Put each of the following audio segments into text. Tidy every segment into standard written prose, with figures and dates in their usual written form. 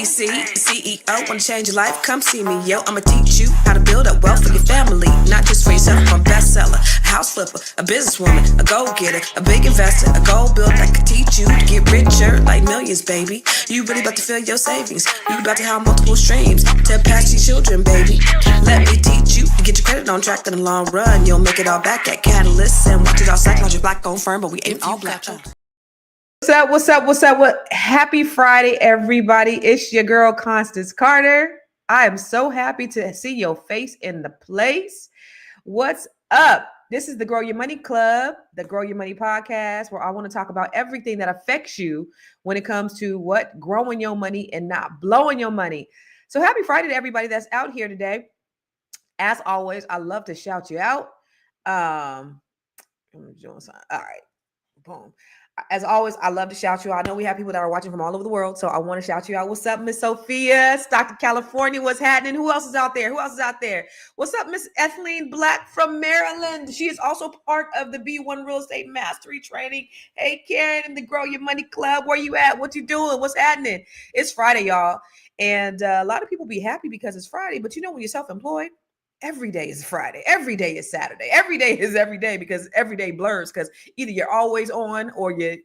DC, CEO, wanna change your life? Come see me, yo. I'ma teach you how to build up wealth for your family, not just for yourself. I'm a bestseller, a house flipper, a businesswoman, a go-getter, a big investor, a goal builder that can teach you to get richer like millions, baby. You really about to fill your savings. You about to have multiple streams to pass your children, baby. Let me teach you to get your credit on track in the long run. You'll make it all back at Catalyst and watch it all psychology black-owned firm, but we ain't all black. What's up? Happy Friday, everybody. It's your girl, Constance Carter. I am so happy to see your face in the place. What's up? This is the Grow Your Money Club, the Grow Your Money podcast, where I want to talk about everything that affects you when it comes to growing your money and not blowing your money. So happy Friday to everybody that's out here today. As always, I love to shout you out. All right, boom. As always, I love to shout you out. I know we have people that are watching from all over the world, so I want to shout you out. What's up, Miss Sophia? Stockton, California. What's happening? Who else is out there? What's up, Miss Etheline Black from Maryland? She is also part of the B1 Real Estate Mastery Training. Hey, Karen, in the Grow Your Money Club. Where you at? What you doing? What's happening? It's Friday, y'all. And a lot of people be happy because it's Friday, but you know when you're self-employed, every day is Friday. Every day is Saturday. Every day is every day because every day blurs because either you're always on or it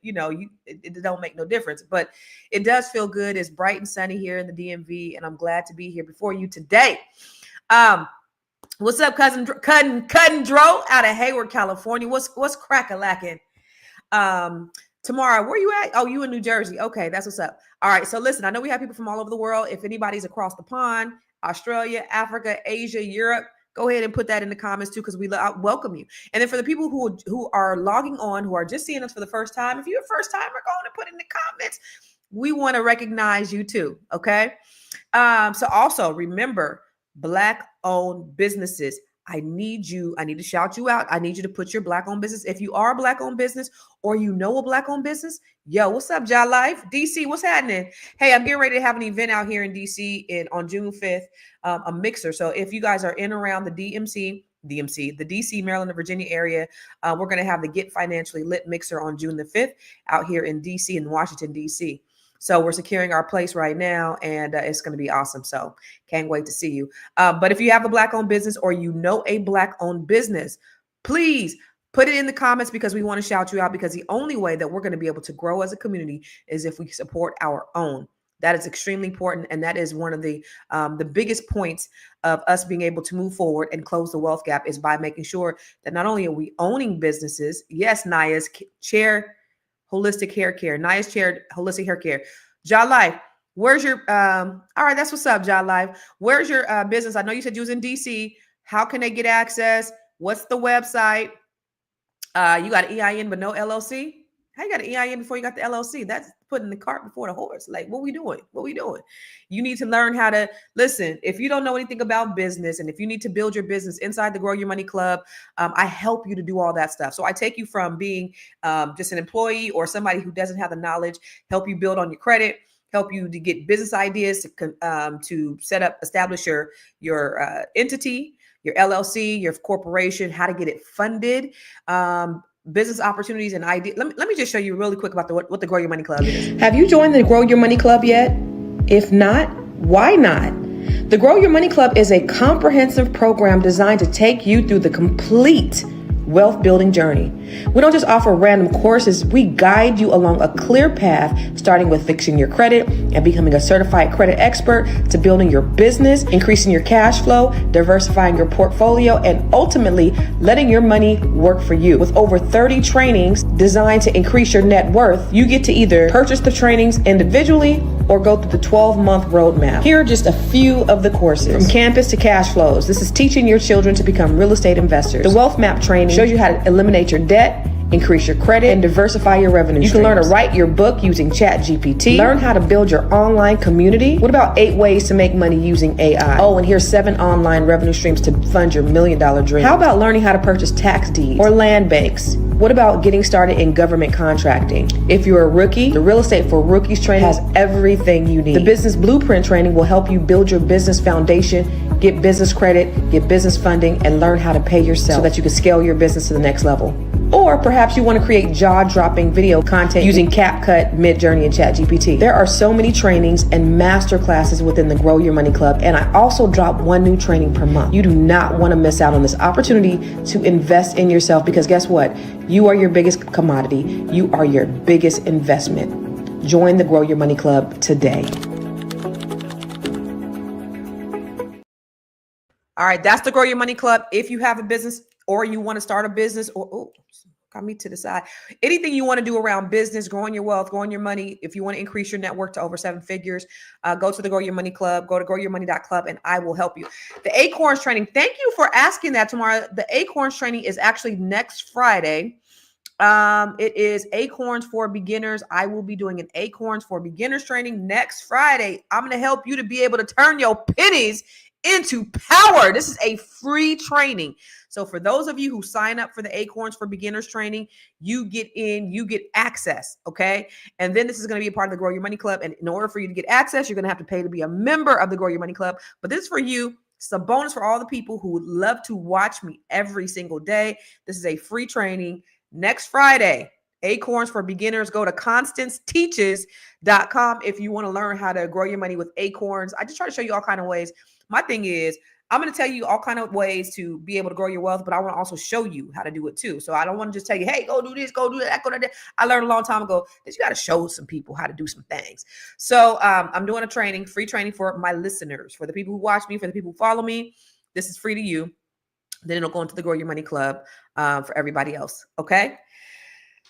don't make no difference. But it does feel good. It's bright and sunny here in the DMV, and I'm glad to be here before you today. What's up, cousin Dro out of Hayward, California? What's crack-a-lacking? Tomorrow, where you at? Oh, you in New Jersey. Okay, that's what's up. All right, so listen, I know we have people from all over the world. If anybody's across the pond, Australia, Africa, Asia, Europe, go ahead and put that in the comments too, because we welcome you. And then for the people who are logging on, who are just seeing us for the first time, if you're a first timer, go on and put in the comments. We want to recognize you too, okay? So also remember, Black-owned businesses. I need to shout you out. I need you to put your Black-owned business. If you are a Black-owned business or you know a Black-owned business, yo, what's up, Ja Life? DC, what's happening? Hey, I'm getting ready to have an event out here in DC on June 5th, a mixer. So if you guys are in around the the DC, Maryland, and Virginia area, we're going to have the Get Financially Lit mixer on June the 5th out here in DC, in Washington, DC. So we're securing our place right now, and it's going to be awesome. So can't wait to see you. But if you have a Black-owned business or you know a Black-owned business, please put it in the comments because we want to shout you out, because the only way that we're going to be able to grow as a community is if we support our own. That is extremely important, and that is one of the biggest points of us being able to move forward and close the wealth gap is by making sure that not only are we owning businesses. Yes, Naya's chair Holistic Hair Care. Naya's chaired Holistic Hair Care. Ja Life, where's your all right, that's what's up, Ja Life. Where's your business? I know you said you was in DC. How can they get access? What's the website? You got an EIN but no LLC? How you got an EIN before you got the LLC? That's putting the cart before the horse. Like, what we doing? You need to learn how to listen. If you don't know anything about business, and if you need to build your business inside the Grow Your Money Club, I help you to do all that stuff. So I take you from being just an employee or somebody who doesn't have the knowledge, help you build on your credit, help you to get business ideas to establish your entity, your LLC, your corporation, how to get it funded, business opportunities and ideas. Let me just show you really quick about what the Grow Your Money Club is. Have you joined the Grow Your Money Club yet? If not, why not? The Grow Your Money Club is a comprehensive program designed to take you through the complete wealth building journey. We don't just offer random courses, we guide you along a clear path, starting with fixing your credit and becoming a certified credit expert, to building your business, increasing your cash flow, diversifying your portfolio, and ultimately letting your money work for you. With over 30 trainings designed to increase your net worth, you get to either purchase the trainings individually or go through the 12-month roadmap. Here are just a few of the courses. From campus to cash flows. This is teaching your children to become real estate investors. The wealth map training shows you how to eliminate your debt, increase your credit, and diversify your revenue streams. You can learn to write your book using ChatGPT. Learn how to build your online community. What about 8 ways to make money using AI? Oh, and here's 7 online revenue streams to fund your $1 million dream. How about learning how to purchase tax deeds or land banks? What about getting started in government contracting? If you're a rookie, the Real Estate for Rookies training has everything you need. The Business Blueprint training will help you build your business foundation, get business credit, get business funding, and learn how to pay yourself so that you can scale your business to the next level. Or perhaps you want to create jaw-dropping video content using CapCut, Midjourney, and ChatGPT. There are so many trainings and master classes within the Grow Your Money Club, and I also drop one new training per month. You do not want to miss out on this opportunity to invest in yourself, because guess what? You are your biggest commodity. You are your biggest investment. Join the Grow Your Money Club today. All right, that's the Grow Your Money Club. If you have a business or you want to start a business, or got me to the side. Anything you want to do around business, growing your wealth, growing your money. If you want to increase your network to over 7 figures, go to the Grow Your Money Club. Go to growyourmoney.club and I will help you. The Acorns training. Thank you for asking that, Tamara. The Acorns training is actually next Friday. It is Acorns for Beginners. I will be doing an Acorns for Beginners training next Friday. I'm going to help you to be able to turn your pennies into power. This is a free training. So for those of you who sign up for the Acorns for Beginners training, you get access. Okay. And then this is going to be a part of the Grow Your Money Club. And in order for you to get access, you're going to have to pay to be a member of the Grow Your Money Club. But this is for you. It's a bonus for all the people who would love to watch me every single day. This is a free training next Friday. Acorns for Beginners. Go to constanceteaches.com if you want to learn how to grow your money with Acorns. I just try to show you all kinds of ways. My thing is, I'm going to tell you all kinds of ways to be able to grow your wealth, but I want to also show you how to do it too. So I don't want to just tell you, hey, go do this, go do that, go do that. I learned a long time ago that you got to show some people how to do some things. So I'm doing a training, free training for my listeners, for the people who watch me, for the people who follow me. This is free to you. Then it'll go into the Grow Your Money Club for everybody else. Okay.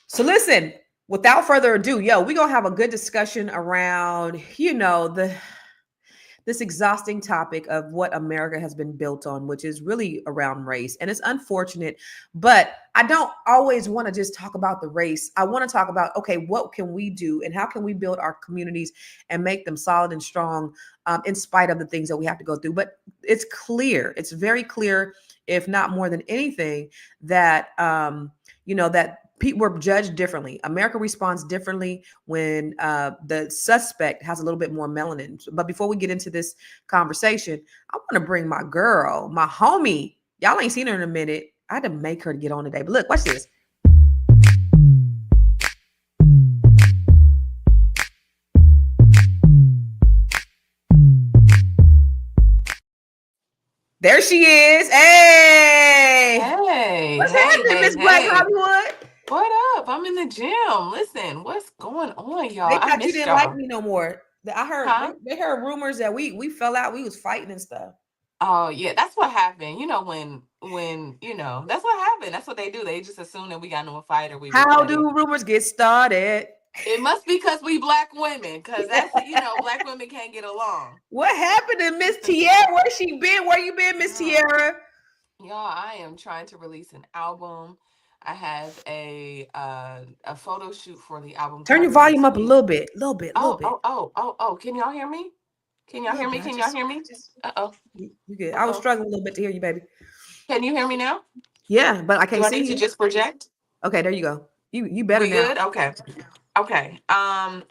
So listen, without further ado, we're going to have a good discussion around, this exhausting topic of what America has been built on, which is really around race. And it's unfortunate, but I don't always want to just talk about the race. I want to talk about, okay, what can we do and how can we build our communities and make them solid and strong in spite of the things that we have to go through. But it's clear, it's very clear, if not more than anything, that, that people were judged differently. America responds differently when the suspect has a little bit more melanin. But before we get into this conversation, I want to bring my girl, my homie. Y'all ain't seen her in a minute. I had to make her to get on today. But look, watch this. There she is. Hey. Hey. What's happening, Miss Black Hollywood? What up? I'm in the gym. Listen, what's going on, y'all? They thought you didn't like me no more. I heard they heard rumors that we fell out. We was fighting and stuff. Oh yeah, that's what happened. When that's what happened. That's what they do. They just assume that we got into a fight or we. How do rumors get started? It must be because we Black women, because that's Black women can't get along. What happened to Miss Tiara? Where she been? Where you been, Miss Tiara? Y'all, I am trying to release an album. I have a photo shoot for the album. Turn your volume up a little bit. Oh. Can y'all hear me? Can y'all hear me? Can y'all hear me? Uh-oh. You good. I was struggling a little bit to hear you, baby. Can you hear me now? Yeah, but I can't see you. Do I need to just project? Okay, there you go. You better now. Good? Okay.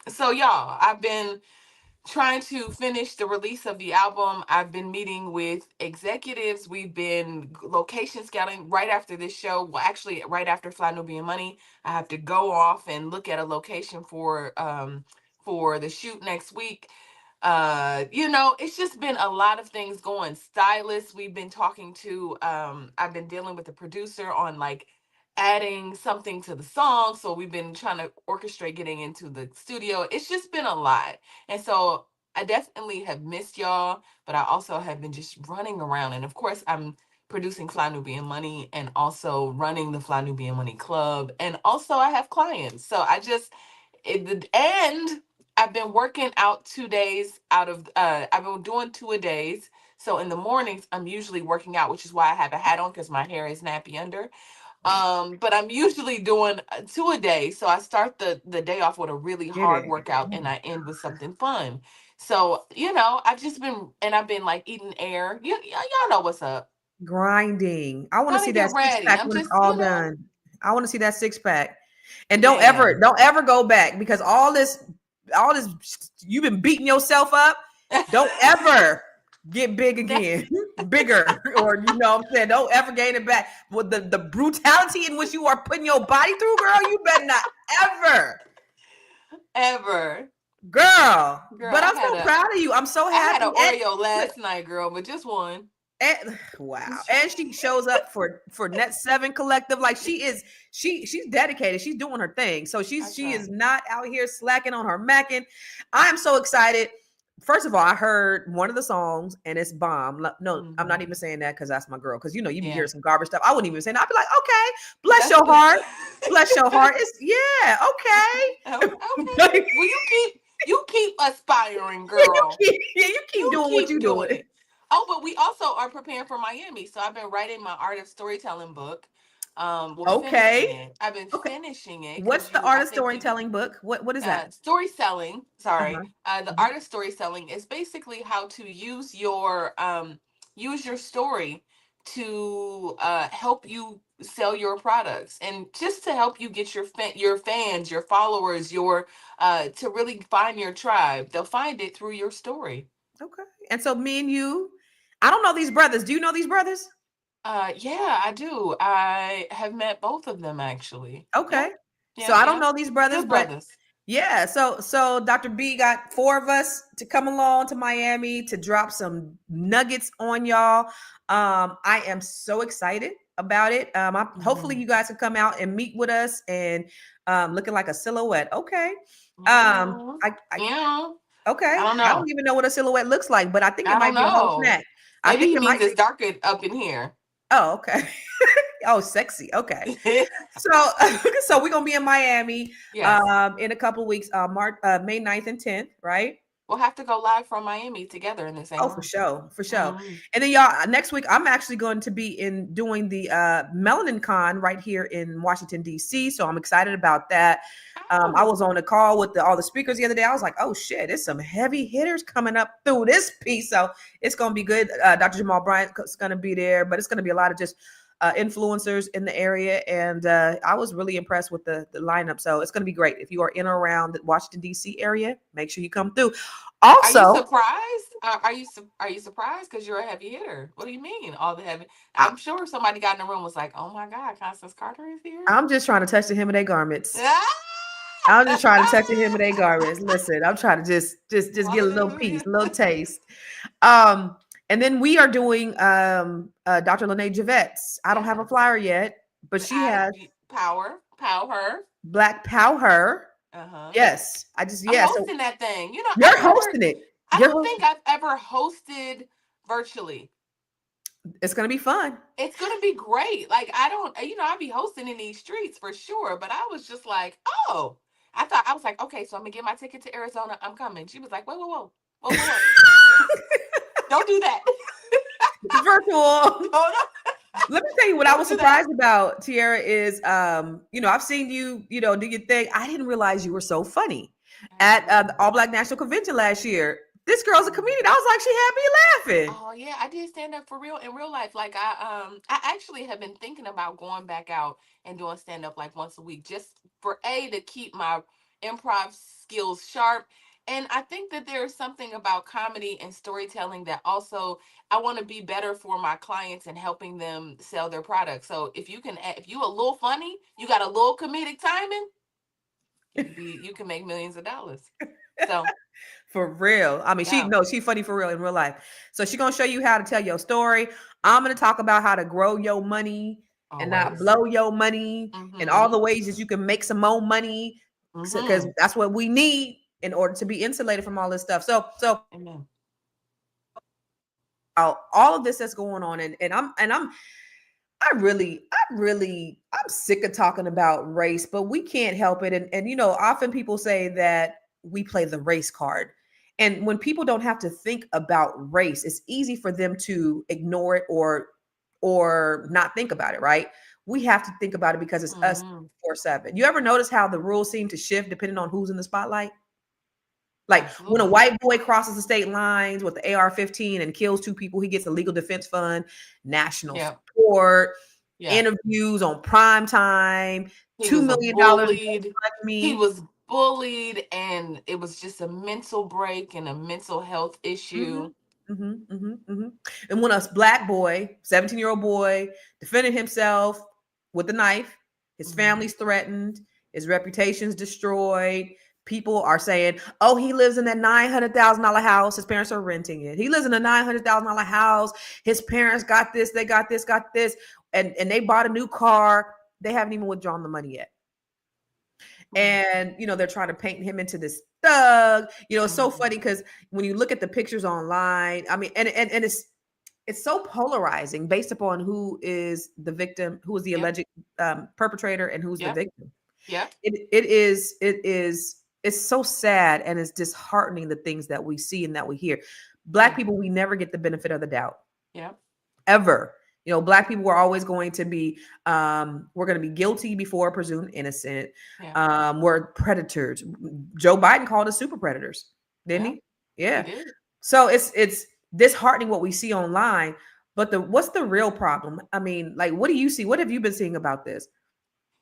So y'all, I've been trying to finish the release of the album. I've been meeting with executives. We've been location scouting right after this show. Well, actually, right after Fly Nubian Money, I have to go off and look at a location for the shoot next week. It's just been a lot of things going. Stylists we've been talking to. I've been dealing with the producer on adding something to the song. So we've been trying to orchestrate getting into the studio. It's just been a lot. And so I definitely have missed y'all, but I also have been just running around. And of course, I'm producing Fly Nubian Money and also running the Fly Nubian Money Club. And also I have clients. So I've been working out 2 days I've been doing 2-a-days. So in the mornings, I'm usually working out, which is why I have a hat on because my hair is nappy under. But I'm usually doing 2 a day. So I start the day off with a really hard workout and I end with something fun. So, I've been eating air. Y'all know what's up. Grinding. I want to see that six-pack when it's all done. I want to see that 6-pack. And don't ever go back, because all this you've been beating yourself up. Don't ever get big again. bigger, or you know what I'm saying, don't ever gain it back. With the brutality in which you are putting your body through, girl, you better not ever. Ever. Girl. Girl, But I'm so proud of you. I'm so I had happy. an Oreo last night, girl, but just one. Wow. And she shows up for Net 7 Collective. Like she's dedicated. She's doing her thing. So she is not out here slacking on her macking. I am so excited. First of all, I heard one of the songs and it's bomb. No, I'm not even saying that because that's my girl. Because you know, you be hearing some garbage stuff. I wouldn't even say that. I'd be like, okay, bless your heart. Bless your heart. It's okay. Okay. Well, you keep aspiring, girl. You keep doing what you're doing. It. Oh, but we also are preparing for Miami. So I've been writing my art of storytelling book. Finishing it. I've been finishing it. What's the art of storytelling book? What is that? Story selling. Sorry. The art of story selling is basically how to use your story to help you sell your products, and just to help you get your fans, your followers, your to really find your tribe. They'll find it through your story. Okay. And so me and you, I don't know these brothers. Do you know these brothers? Yeah, I do. I have met both of them actually. Okay. So I don't know these brothers, Good brothers. Yeah, so Dr. B got 4 of us to come along to Miami to drop some nuggets on y'all. I am so excited about it. Hopefully you guys can come out and meet with us and looking like a silhouette. Okay. Okay. I don't even know what a silhouette looks like, but I think it might be a whole snack. Maybe he means it's darker up in here. Oh, okay. Oh, sexy. Okay. So we're gonna be in Miami in a couple of weeks, May 9th and 10th, right? We'll have to go live from Miami together in the same room. For sure. And then y'all, next week I'm actually going to be doing the Melanin Con right here in Washington D.C. So I'm excited about that. I was on a call with all the speakers the other day. I was like, oh shit, there's some heavy hitters coming up through this piece, so it's gonna be good. Dr. Jamal Bryant's gonna be there, but it's gonna be a lot of just influencers in the area, and I was really impressed with the lineup. So it's going to be great. If you are in or around the Washington D.C. area, make sure you come through. Also, are you surprised? Are you surprised because you're a heavy hitter? What do you mean, all the heavy? I'm sure somebody got in the room was like, "Oh my God, Constance Carter is here." I'm just trying to touch the hem of their garments. I'm just trying to touch the hem of their garments. Listen, I'm trying to just get a little piece, a little taste. And then we are doing Dr. Lene Javet's. I don't have a flyer yet, but she has Pow her. Black Pow her. Yes. I'm hosting that thing. You know, you're hosting it. I don't think I've ever hosted virtually. It's gonna be fun. It's gonna be great. Like I'll be hosting in these streets for sure. But I was just like, oh, I was like, okay, so I'm gonna get my ticket to Arizona. I'm coming. She was like, whoa. Don't do that. Virtual. No. Let me tell you what I was surprised about, Tiara, is I've seen you, do your thing. I didn't realize you were so funny at the All Black National Convention last year. This girl's a comedian. I was like, she had me laughing. Oh yeah, I did stand up for real in real life. Like I actually have been thinking about going back out and doing stand up like once a week, just for to keep my improv skills sharp. And I think that there's something about comedy and storytelling that also I want to be better for my clients and helping them sell their products. So if you a little funny, you got a little comedic timing, you can make millions of dollars. So for real. I mean, she's funny for real in real life. So she's going to show you how to tell your story. I'm going to talk about how to grow your money and not blow your money and all the ways that you can make some more money, because that's what we need in order to be insulated from all this stuff. So all of this that's going on, and I'm sick of talking about race, but we can't help it. And often people say that we play the race card. And when people don't have to think about race, it's easy for them to ignore it or not think about it, right? We have to think about it because it's us 24/7. You ever notice how the rules seem to shift depending on who's in the spotlight? Like when a white boy crosses the state lines with the AR-15 and kills 2 people, he gets a legal defense fund, national support, interviews on prime time, $2 million. He was bullied, and it was just a mental break and a mental health issue. And when a black boy, 17-year-old boy, defended himself with a knife, his family's threatened, his reputation's destroyed. People are saying, "Oh, he lives in that $900,000 house. His parents are renting it. He lives in a $900,000 house. His parents got this. They got this. Got this, and they bought a new car. They haven't even withdrawn the money yet." And they're trying to paint him into this thug. It's so funny because when you look at the pictures online, I mean, and it's so polarizing based upon who is the victim, who is the alleged perpetrator, and who's the victim. It's so sad, and it's disheartening, the things that we see and that we hear. Black people, we never get the benefit of the doubt. Ever. Black people are always going to be, we're going to be guilty before presumed innocent. We're predators. Joe Biden called us super predators, didn't he? Yeah. He did. So it's disheartening what we see online, but what's the real problem? I mean, like, what do you see? What have you been seeing about this?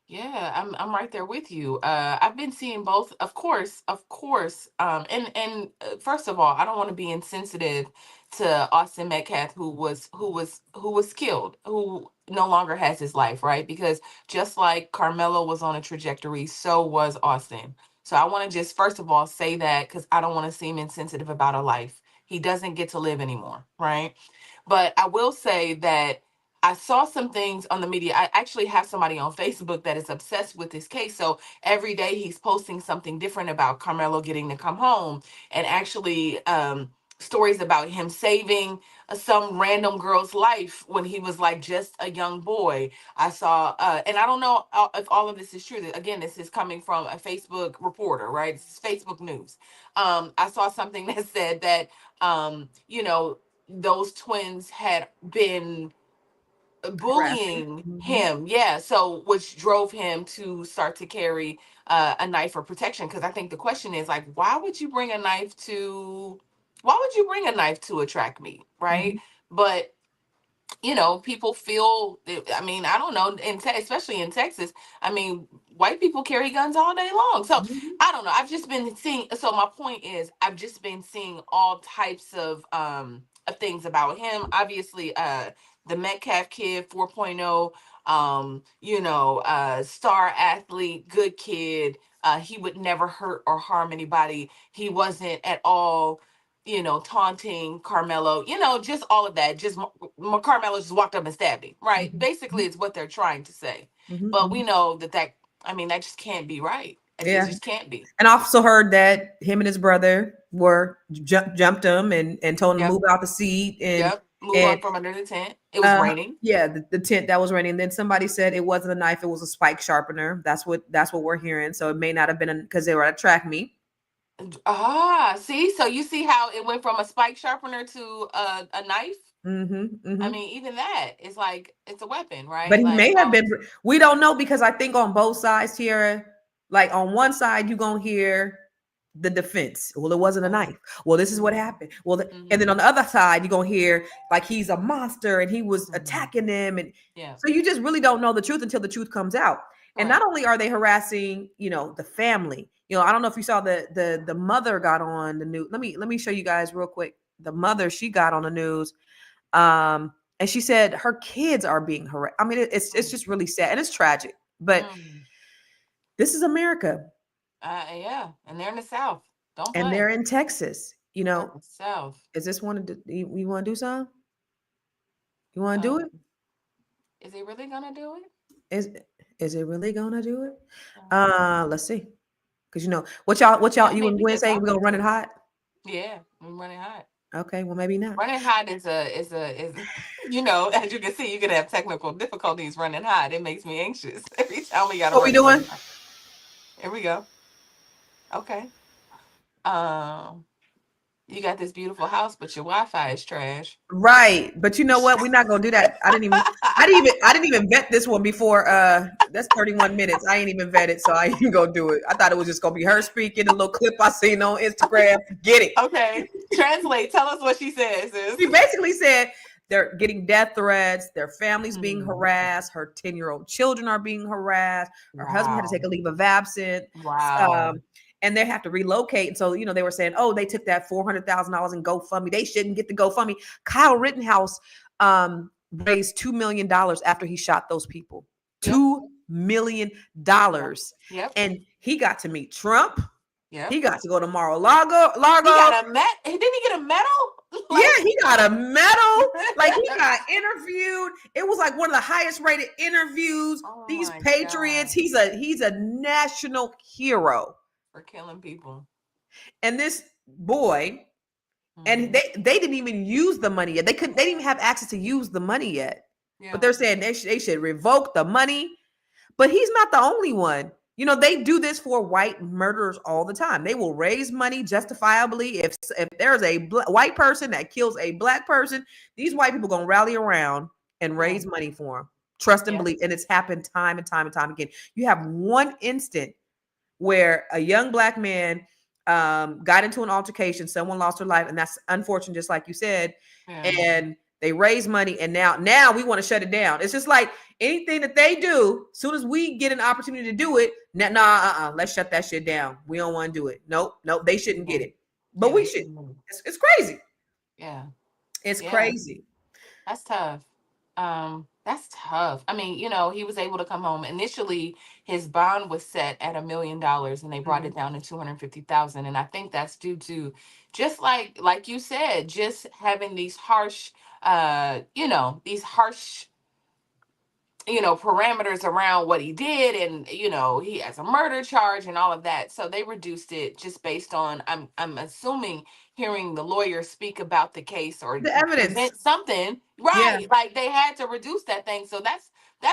Yeah, I'm right there with you. I've been seeing both, of course. And first of all, I don't want to be insensitive to Austin Metcalf, who was killed, who no longer has his life, right? Because just like Karmello was on a trajectory, so was Austin. So I want to just first of all say that, because I don't want to seem insensitive about a life. He doesn't get to live anymore, right? But I will say that I saw some things on the media. I actually have somebody on Facebook that is obsessed with this case. So every day he's posting something different about Karmello getting to come home, and actually stories about him saving some random girl's life when he was like just a young boy. I saw, and I don't know if all of this is true. Again, this is coming from a Facebook reporter, right? This is Facebook news. I saw something that said that, those twins had been bullying him, so which drove him to start to carry a knife for protection. Because I think the question is, like, why would you bring a knife to attract me, right? But people feel, I mean, I don't know, especially in Texas, I mean, white people carry guns all day long. So I don't know. I've just been seeing, so my point is, I've just been seeing all types of things about him. Obviously, the Metcalf kid 4.0, star athlete, good kid. He would never hurt or harm anybody. He wasn't at all taunting Karmello, just all of that. Just Karmello just walked up and stabbed him, right? Basically, it's what they're trying to say. But we know that I mean, that just can't be right. It just can't be. And I also heard that him and his brother were jumped him and told him to move out the seat and move up from under the tent. It was raining. Yeah, the tent that was raining. And then somebody said it wasn't a knife; it was a spike sharpener. That's what we're hearing. So it may not have been because they were at a track meet. See, so you see how it went from a spike sharpener to a knife. I mean, even that is like, it's a weapon, right? But he may have been. We don't know, because I think on both sides here, like on one side, you're gonna hear the defense. Well, it wasn't a knife. Well, this is what happened. Well, and then on the other side, you're gonna hear like he's a monster and he was attacking them, and so you just really don't know the truth until the truth comes out. And not only are they harassing, the family. I don't know if you saw the mother got on the news. Let me show you guys real quick. The mother, she got on the news. And she said her kids are being harassed. I mean, it's just really sad, and it's tragic. But this is America. Yeah, and they're in the South. Don't play. And they're in Texas. South. Is this one? You want to do something? You want to do it? Is he really gonna do it? Is it really gonna do it? Let's see. Because what y'all you and Gwen say, we're gonna run it hot. Yeah, we're running hot. Okay, well, maybe not. Running hot is as you can see, you could have technical difficulties running hot. It makes me anxious every time we gotta. What we doing? Here we go. Okay. You got this beautiful house, but your Wi-Fi is trash. Right, but you know what? We're not gonna do that. I didn't even vet this one before. That's 31 minutes. I ain't even vetted, so I ain't gonna do it. I thought it was just gonna be her speaking. A little clip I seen on Instagram. Get it? Okay. Translate. Tell us what she says. She basically said they're getting death threats. Their families being harassed. Her 10-year-old children are being harassed. Her husband had to take a leave of absence. Wow. and they have to relocate. And so, they were saying, oh, they took that $400,000 in GoFundMe. They shouldn't get the GoFundMe. Kyle Rittenhouse raised $2 million after he shot those people. Yep. $2 million. Yep. And he got to meet Trump. Yep. He got to go to Mar-a-Lago. He got a didn't he get a medal? Yeah, he got a medal. Like, he got interviewed. It was like one of the highest rated interviews. Oh These my patriots. God. He's a national hero For killing people. And this boy, and they didn't even use the money yet. They didn't even have access to use the money yet. Yeah. But they're saying they should revoke the money. But he's not the only one. They do this for white murderers all the time. They will raise money justifiably. If there's a white person that kills a black person, these white people gonna rally around and raise money for him. Trust and believe. And it's happened time and time and time again. You have one instant where a young black man got into an altercation. Someone lost their life, and that's unfortunate, just like you said. Yeah. And they raise money, and now we want to shut it down. It's just like anything that they do, as soon as we get an opportunity to do it, let's shut that shit down. We don't want to do it. Nope, they shouldn't get it. But we should. It's crazy. Yeah. It's crazy. That's tough. That's tough. I mean, he was able to come home. Initially, his bond was set at $1 million, and they brought it down to $250,000. And I think that's due to just like you said, just having these harsh, parameters around what he did, and he has a murder charge and all of that. So they reduced it just based on I'm assuming hearing the lawyer speak about the case or the evidence, something, right? Yeah. Like they had to reduce that thing. So that's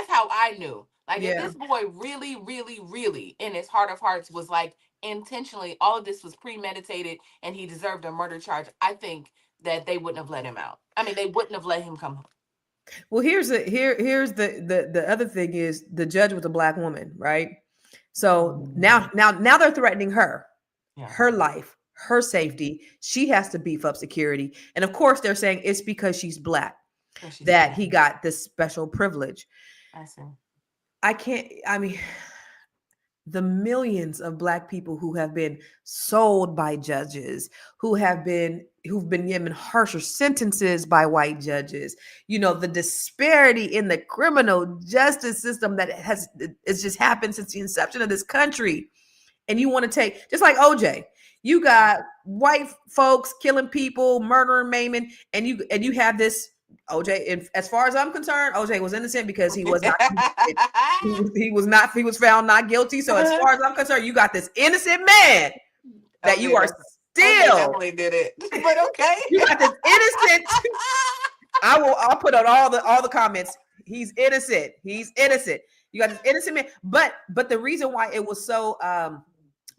how I knew. Like if this boy really, really, really in his heart of hearts was like intentionally, all of this was premeditated and he deserved a murder charge, I think that they wouldn't have let him out. I mean, they wouldn't have let him come home. Well, here's the other thing is the judge was a black woman, right? So now they're threatening her, her life, her safety. She has to beef up security, and of course they're saying it's because she's black that he got this special privilege. I see. The millions of black people who have been sold by judges, who've been given harsher sentences by white judges, the disparity in the criminal justice system that it's just happened since the inception of this country. And you want to take, just like OJ, you got white folks killing people, murdering, maiming, and you have this OJ, and as far as I'm concerned, OJ was innocent because he was not he was found not guilty. So as far as I'm concerned, you got this innocent man that you are still definitely did it. But okay. You got this innocent. I'll put on all the comments. He's innocent. He's innocent. You got this innocent man. But the reason why it was so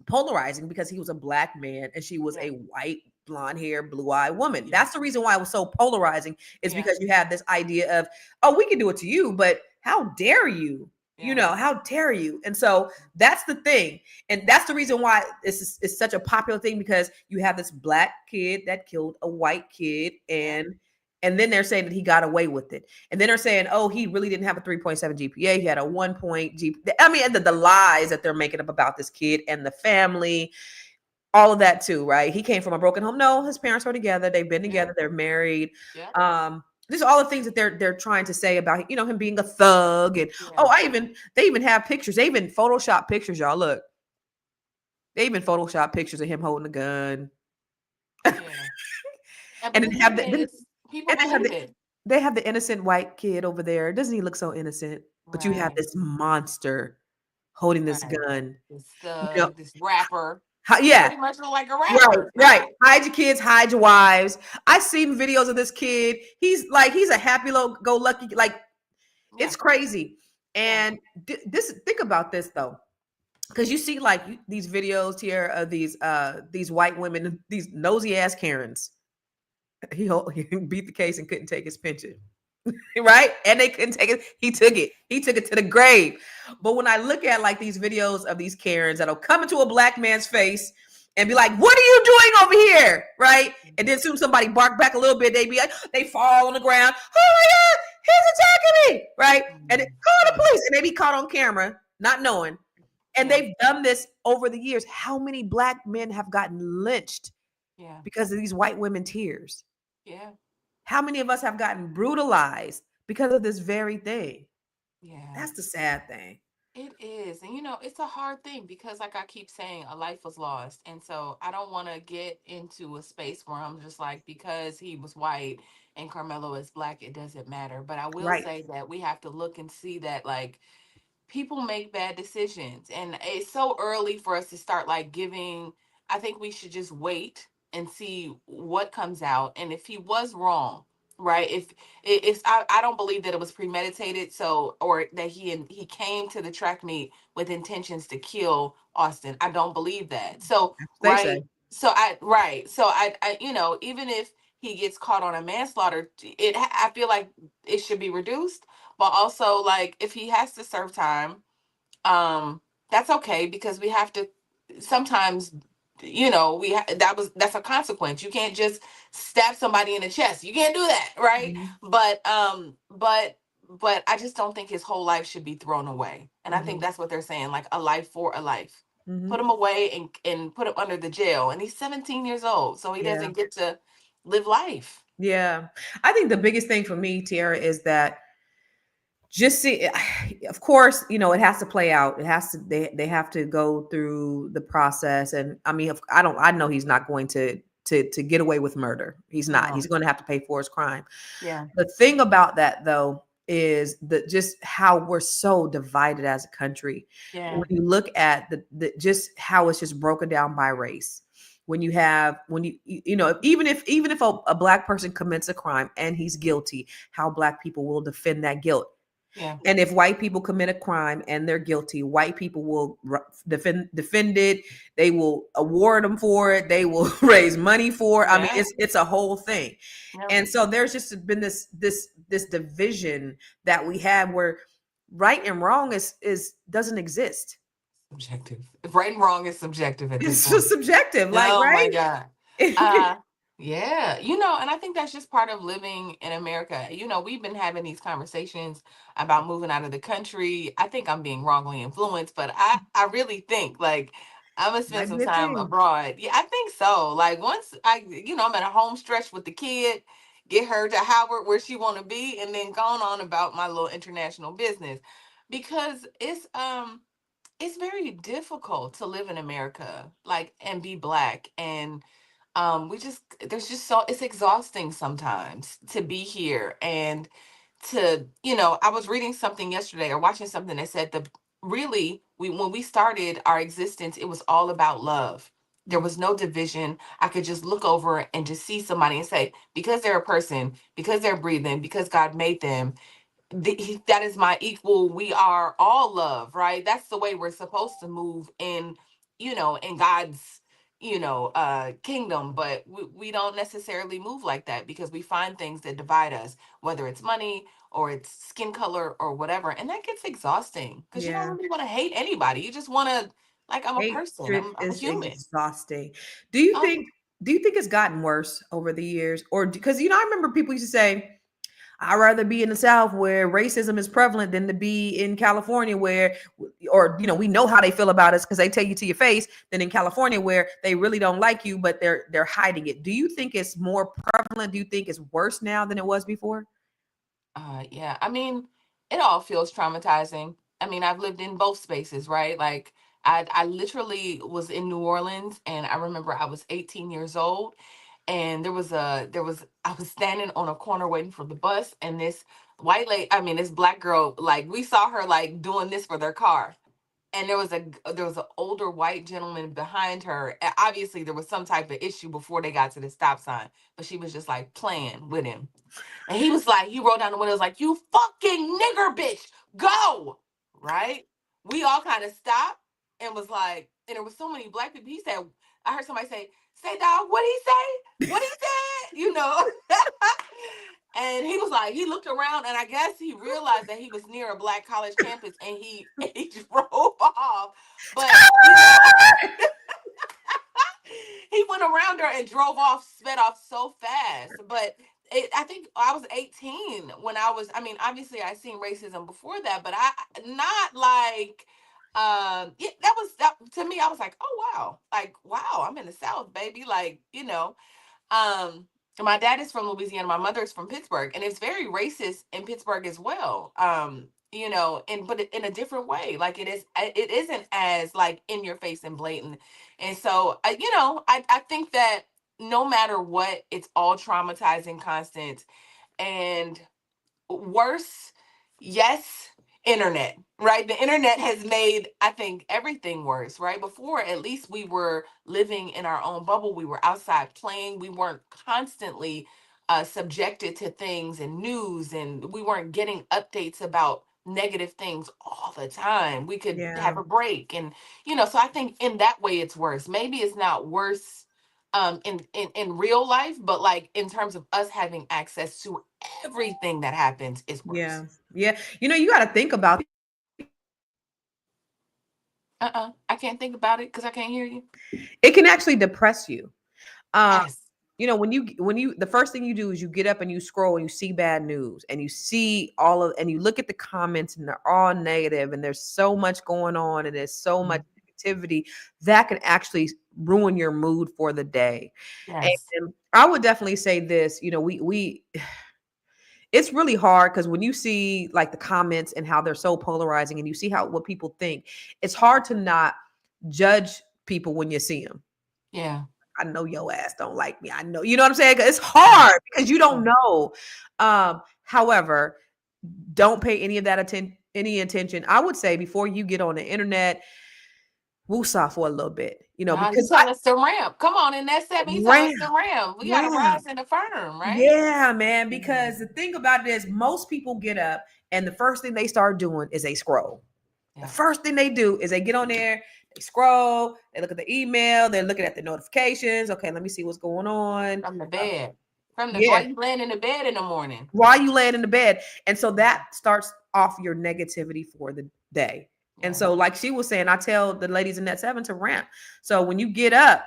polarizing because he was a black man and she was a white, blonde hair, blue-eyed woman. That's the reason why it was so polarizing, is because you have this idea of, oh, we can do it to you, but how dare you? How dare you? And so that's the thing. And that's the reason why it's such a popular thing, because you have this black kid that killed a white kid, and then they're saying that he got away with it. And then they're saying, oh, he really didn't have a 3.7 GPA. He had a 1 point GPA. I mean, the lies that they're making up about this kid and the family, all of that too, right? He came from a broken home. No, his parents are together. They've been together. They're married. Yeah. These are all the things that they're trying to say about, him being a thug. And they even have pictures. They even Photoshop pictures, y'all. Look, they even Photoshop pictures of him holding a gun. Yeah. And then have they have the innocent white kid over there. Doesn't he look so innocent? But you have this monster holding this gun. This rapper. Pretty much look like a rapper. Right. Hide your kids, hide your wives. I've seen videos of this kid. He's a happy-go-lucky, it's crazy. And think about this though, because you see these videos here of these white women, these nosy ass Karens. He beat the case and couldn't take his pension. Right? And they couldn't take it. He took it to the grave. But when I look at these videos of these Karens that'll come into a black man's face and be like, what are you doing over here? Right? And then soon somebody bark back a little bit, they fall on the ground. Oh my God, he's attacking me. Right? And call the police. And they be caught on camera, not knowing And Yeah. they've done this over the years. How many black men have gotten lynched Yeah. because of these white women tears? Yeah. How many of us have gotten brutalized because of this very thing? Yeah. That's the sad thing. It is. And it's a hard thing because like I keep saying, a life was lost. And so I don't want to get into a space where I'm just like, because he was white and Carmelo is black, it doesn't matter. But I will Right. say that we have to look and see that like people make bad decisions, and it's so early for us to start like giving. I think we should just wait and see what comes out, and if he was wrong, right, if I don't believe that it was premeditated, so, or that he came to the track meet with intentions to kill Austin. I don't believe that. So That's what they right, say. so I even if he gets caught on a manslaughter, I feel like it should be reduced, but also like if he has to serve time, um that's okay, because we have to sometimes, that's a consequence. You can't just stab somebody in the chest. You can't do that, right? Mhm, But I just don't think his whole life should be thrown away, and I think mhm, that's what they're saying, like a life for a life. Put mhm. him away and put him under the jail, and he's 17 years old, so he Yeah. doesn't get to live life. Yeah. I think the biggest thing for me, Tiara, is that just see, of course, it has to play out. It has to, they have to go through the process. And I mean, I know he's not going to get away with murder. He's not. No. He's going to have to pay for his crime. Yeah. The thing about that, though, is that just how we're so divided as a country. Yeah. When you look at the just how it's just broken down by race. When even if a black person commits a crime and he's guilty, how black people will defend that guilt. Yeah. And if white people commit a crime and they're guilty, white people will defend it. They will award them for it. They will raise money for it. I mean, Yeah. it's a whole thing. Yeah. And so there's just been this division that we have where right and wrong is doesn't exist. Subjective. If right and wrong is subjective at this It's just point. subjective, like, Oh my right? God. Yeah, and I think that's just part of living in America. We've been having these conversations about moving out of the country. I think I'm being wrongly influenced, but I really think like I'm gonna spend Might some be a time thing. abroad. Yeah, I think so. Like once I'm at a home stretch with the kid, get her to Howard where she want to be, and then going on about my little international business, because it's very difficult to live in America, like, and be black. And we just, there's just so, it's exhausting sometimes to be here. And I was reading something yesterday or watching something that said the really, when we started our existence, it was all about love. There Mm, was no division. I could just look over and just see somebody and say, because they're a person, because they're breathing, because God made them, that is my equal. We are all love, right? That's the way we're supposed to move in God's kingdom. But we don't necessarily move like that, because we find things that divide us, whether it's money or it's skin color or whatever, and that gets exhausting because you don't yeah. really want to hate anybody. You just want to, like, I'm a person, Hatred I'm a is human. exhausting. Do you Oh, think do you think it's gotten worse over the years? Or because I remember people used to say, I'd rather be in the South where racism is prevalent than to be in California where, or we know how they feel about us because they tell you to your face, than in California where they really don't like you, but they're hiding it. Do you think it's more prevalent? Do you think it's worse now than it was before? yeah. I mean, it all feels traumatizing. I mean, I've lived in both spaces, right? Like, I literally was in New Orleans, and I remember I was 18 years old, and I was standing on a corner waiting for the bus, and this this black girl, like, we saw her like doing this for their car, and there was an older white gentleman behind her. Obviously, there was some type of issue before they got to the stop sign, but she was just like playing with him. And he was like, he rolled down the window, was like, "You fucking nigger bitch, go!" Right? We all kind of stopped and was like, and there was so many black people. He said, I heard somebody say, dog, what he say? What he said? And he was like, he looked around, and I guess he realized that he was near a black college campus, and he drove off. But he went around her and drove off, sped off so fast. But I think I was 18 when I mean, obviously I seen racism before that, but I not like Yeah, that was that to me. I was like, oh wow, like wow, I'm in the South, baby. Like, um, my dad is from Louisiana, my mother is from Pittsburgh, and it's very racist in Pittsburgh as well. And but in a different way. Like it isn't as like in your face and blatant. And so, I think that no matter what, it's all traumatizing, constant, and worse, yes, internet, right? The internet has made, I think, everything worse, right? Before, at least we were living in our own bubble. We were outside playing. We weren't constantly subjected to things and news, and we weren't getting updates about negative things all the time. We could Yeah. have a break. And, so I think in that way it's worse. Maybe it's not worse in real life, but like in terms of us having access to everything that happens is worse. Yeah. Yeah. You got to think about I can't think about it because I can't hear you. it can actually depress you. Um, Yes. when you the first thing you do is you get up and you scroll and you see bad news and you see and you look at the comments and they're all negative and there's so much going on and there's so much Mhm. negativity that can actually ruin your mood for the day. Yes. And I would definitely say this, we it's really hard because when you see like the comments and how they're so polarizing and you see how what people think, it's hard to not judge people when you see them. Yeah. I know your ass don't like me. I know, you know what I'm saying? It's Yeah. hard because you don't Yeah. know. However, don't pay any of that any attention. I would say before you get on the internet, woosah for a little bit, Now you because tell us to ramp. Come on, in that 7, you tell us to ramp, ramp. We gotta ramp. rise and affirm, right? Yeah, man. Because the thing about it is, most people get up and the first thing they start doing is they scroll. The Yeah. first thing they do is they get on there, they scroll, they look at the email, they're looking at the notifications. Okay, let me see what's going on. From the bed. From the Yeah, while you laying in the bed in the morning. while you laying in the bed. And so that starts off your negativity for the day. And Yeah. so, like she was saying, I tell the ladies in that 7 to ramp. So when you get up,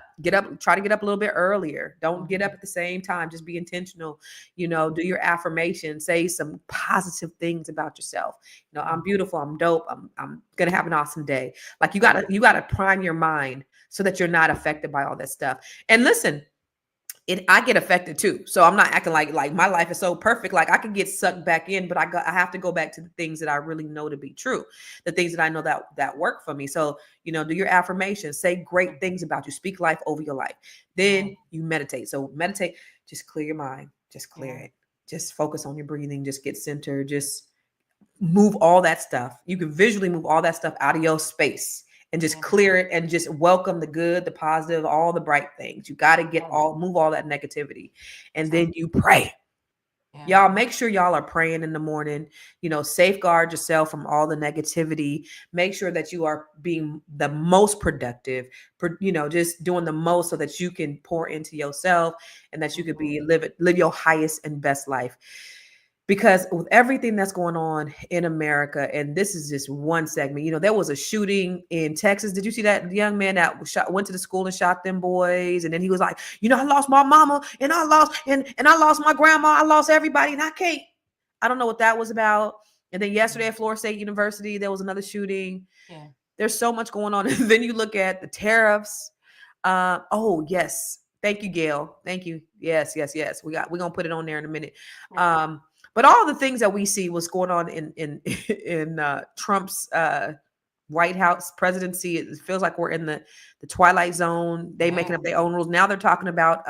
try to get up a little bit earlier. Don't get up Mhm. at the same time. Just be intentional. Do your affirmation. Say some positive things about yourself. I'm Mhm. beautiful. I'm dope. I'm gonna have an awesome day. Like Yeah. you gotta prime your mind so that you're not affected by all that stuff. And listen, I get affected too. So I'm not acting like my life is so perfect. Like I could get sucked back in, but I have to go back to the things that I really know to be true, the things that I know that work for me. So do your affirmations, say great things about you, speak life over your life. Yeah. Then you meditate. So meditate, just clear your mind, just clear Yeah. it, just focus on your breathing, just get centered, just move all that stuff. You can visually move all that stuff out of your space and just Yeah. clear it and just welcome the good, the positive, all the bright things. You got to Yeah. move all that negativity. And So then you pray. yeah. Y'all make sure y'all are praying in the morning, safeguard yourself from all the negativity. Make sure that you are being the most productive, just doing the most so that you can pour into yourself and that you could Mhm. live your highest and best life. Because with everything that's going on in America, and this is just one segment, there was a shooting in Texas. Did you see that young man that went to the school and shot them boys? And then he was like, I lost my mama and I lost my grandma. I lost everybody and I don't know what that was about. And then yesterday at Florida State University, there was another shooting. Yeah. There's so much going on. And then you look at the tariffs. Oh, yes. Thank you, Gail. Thank you. Yes, yes, yes. We're gonna put it on there in a minute. Yeah. But all the things that we see what's going on in in Trump's White House presidency, it feels like we're in the twilight zone. They making Yeah. up their own rules. Now they're talking about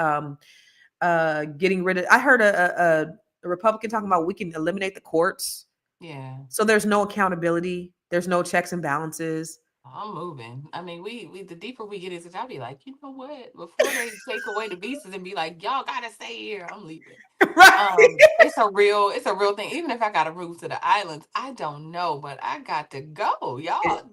getting rid of. I heard a Republican talking about we can eliminate the courts, Yeah. so there's no accountability. There's no checks and balances. I'm moving. I mean, we the deeper we get into it, I'll be like, you know what? Before they take away the visas and be like, y'all gotta stay here, I'm leaving. Right? It's a real thing. Even if I gotta move to the islands, I don't know, but I got to go, It, y'all.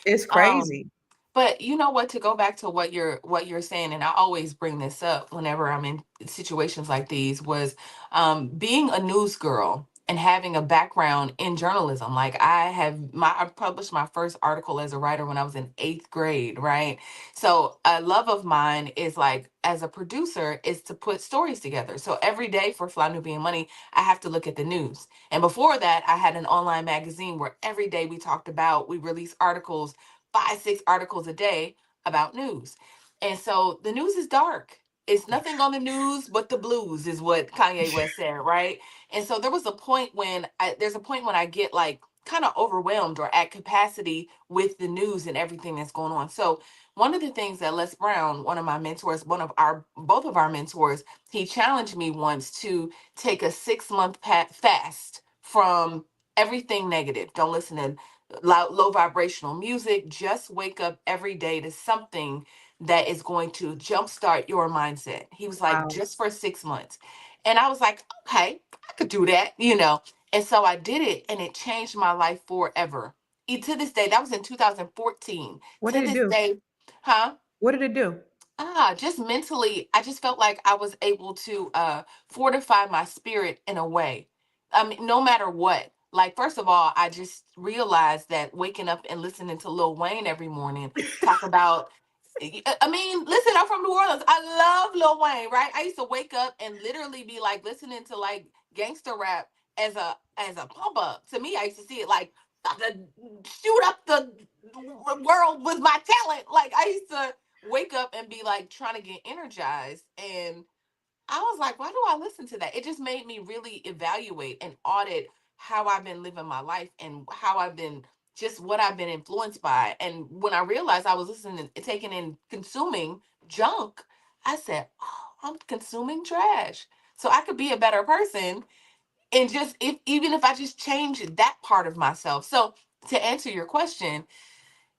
it's Um, crazy. but you know what? To go back to what you're saying, and I always bring this up whenever I'm in situations like these, was being a news girl and having a background in journalism. Like I published my first article as a writer when I was in 8th grade, right? So a love of mine is like as a producer is to put stories together. So every day for Fly Nubian Money, I have to look at the news. And before that, I had an online magazine where every day we release articles, 5, 6 articles a day about news. And so the news is dark. It's nothing on the news but the blues, is what Kanye West said, right? And so there's a point when I get like kind of overwhelmed or at capacity with the news and everything that's going on. So one of the things that Les Brown, one of my mentors, both of our mentors, he challenged me once to take a 6 month fast from everything negative. Don't listen to low vibrational music. Just wake up every day to something that is going to jumpstart your mindset. He was like, Wow. just for 6 months. And I was like, okay, I could do that, you know. And so I did it and it changed my life forever. To this day, that was in 2014. What To did it this do? day, huh? What did it do? Just mentally, I just felt like I was able to fortify my spirit in a way. I mean, no matter what. Like, first of all, I just realized that waking up and listening to Lil Wayne every morning talk about. I mean, listen, I'm from New Orleans. I love Lil Wayne, right? I used to wake up and literally be like listening to like gangster rap as a pump up. To me, I used to see it like to shoot up the world with my talent. Like I used to wake up and be like trying to get energized. And I was like, why do I listen to that? It just made me really evaluate and audit how I've been living my life and how I've been just what I've been influenced by. And when I realized I was listening, taking in, consuming junk, I said, oh, I'm consuming trash. So I could be a better person. And just if even if I just change that part of myself. So to answer your question,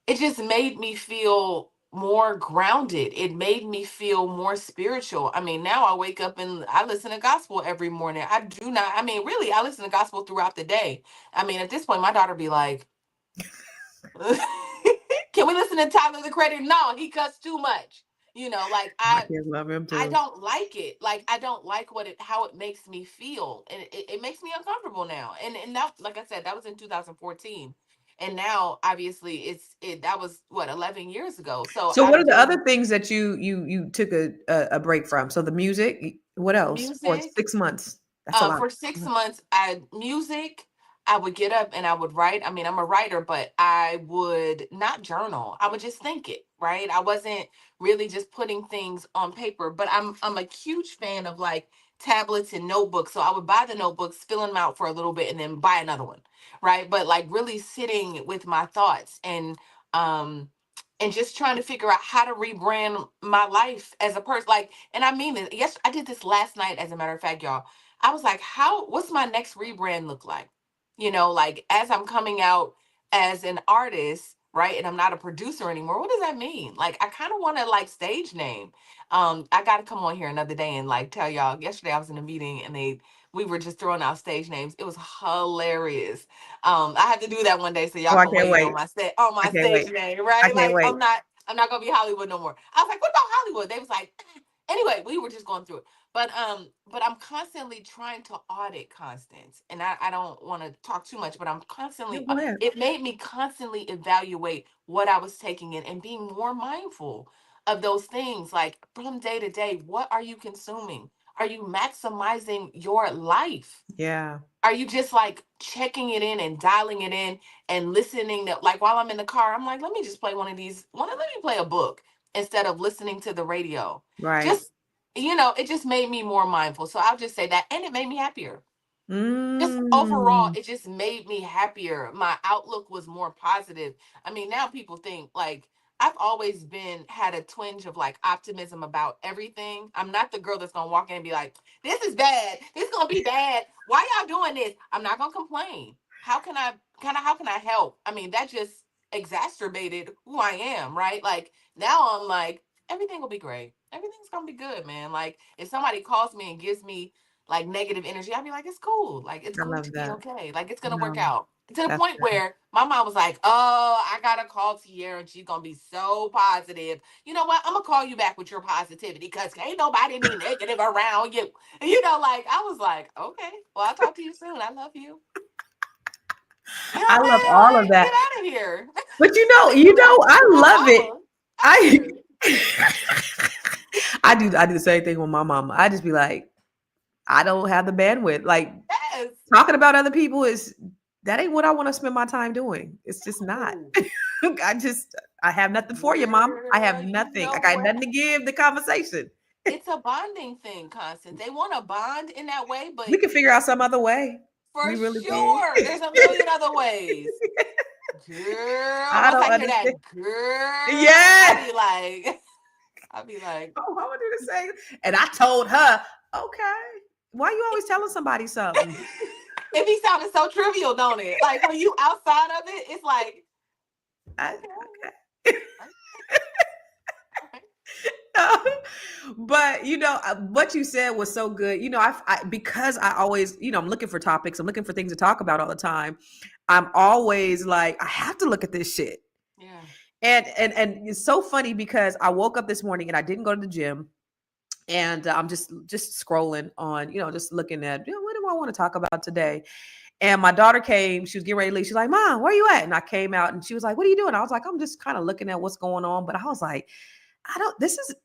it just made me feel more grounded. It made me feel more spiritual. I mean, now I wake up and I listen to gospel every morning. I do not, I mean, really, I listen to gospel throughout the day. I mean, at this point, my daughter be like, can we listen to Tyler the Creator? No, he cuts too much. You know, like My kids love him I too. don't like it. Like I don't like how it makes me feel, and it makes me uncomfortable now. And that, like I said, that was in 2014, and now obviously that was what 11 years ago. So So out what of are the doing other things that you took a break from? So the music, what else? For music, 6 months. That's a lot. For 6 months, I would get up and I would write. I mean, I'm a writer, but I would not journal. I would just think it, right? I wasn't really just putting things on paper, but I'm a huge fan of like tablets and notebooks. So I would buy the notebooks, fill them out for a little bit, and then buy another one, right? But like really sitting with my thoughts um and just trying to figure out how to rebrand my life as a person. Like, and I mean it. Yes, I did this last night, as a matter of fact, y'all. I was like, what's my next rebrand look like? You know, like as I'm coming out as an artist, right? And I'm not a producer anymore. What does that mean? Like, I kind of want to like stage name. I got to come on here another day and like tell y'all, yesterday I was in a meeting and we were just throwing out stage names. It was hilarious. I have to do that one day so y'all Oh, I can can't weigh in wait. on I my can't wait. stage name, I right? can't Like wait. I'm not gonna be Hollywood no more. I was like, what about Hollywood? They was like, anyway, we were just going through it. But I'm constantly trying to audit Constance. And I don't want to talk too much, but I'm No, constantly go ahead. it made me constantly evaluate what I was taking in and being more mindful of those things. Like from day to day, what are you consuming? Are you maximizing your life? Yeah. Are you just like checking it in and dialing it in and listening to, like while I'm in the car, I'm like, let me just play one of these, let me play a book instead of listening to the radio. Right. Just, it just made me more mindful. So I'll just say that. And it made me happier. Just overall, Mm. it just made me happier. My outlook was more positive. I mean, now people think like I've always had a twinge of like optimism about everything. I'm not the girl that's gonna walk in and be like, this is bad. This is gonna be bad. Why y'all doing this? I'm not gonna complain. How can I help? I mean, that just exacerbated who I am, right? Like now I'm like, everything will be great. Everything's gonna be good, man. Like if somebody calls me and gives me like negative energy, I'd be like, it's cool. Like it's I going love to be that. okay. Like it's gonna work No, out. To the That's point where my mom was like, "Oh, I gotta call Tierra, and she's gonna be so positive. You know what? I'm gonna call you back with your positivity because ain't nobody be negative around you." You know, like I was like, "Okay, well, I'll talk to you soon. I love you." You know I what love I'm all saying? of Like, that. get out of here. But Like, you know, I you my love it. mama. I I do. I do the same thing with my mama. I just be like, I don't have the bandwidth. Like Yes. talking about other people is that ain't what I want to spend my time doing. It's just not. No. I just I have nothing for you, mom. I have Girl, you nothing. I know got what? nothing to give the conversation. It's a bonding thing, Constance. They want to bond in that way, We but can figure out some other way. for We really can. sure, there's a million other ways. Girl, I once don't I hear understand. that, girl, Yeah. I'll be like, Oh, I would do the same. And I told her, okay, why you always telling somebody something? it be sounding so trivial, don't it? Like when you outside of it, it's like, I, okay, okay. okay. But what you said was so good. Because I always, I'm looking for topics. I'm looking for things to talk about all the time. I'm always like, I have to look at this shit. Yeah. And it's so funny because I woke up this morning and I didn't go to the gym, and I'm just scrolling on, just looking at, what do I want to talk about today? And my daughter came, she was getting ready to leave. She's like, Mom, where you at? And I came out and she was like, what are you doing? I was like, I'm just kind of looking at what's going on. But I was like,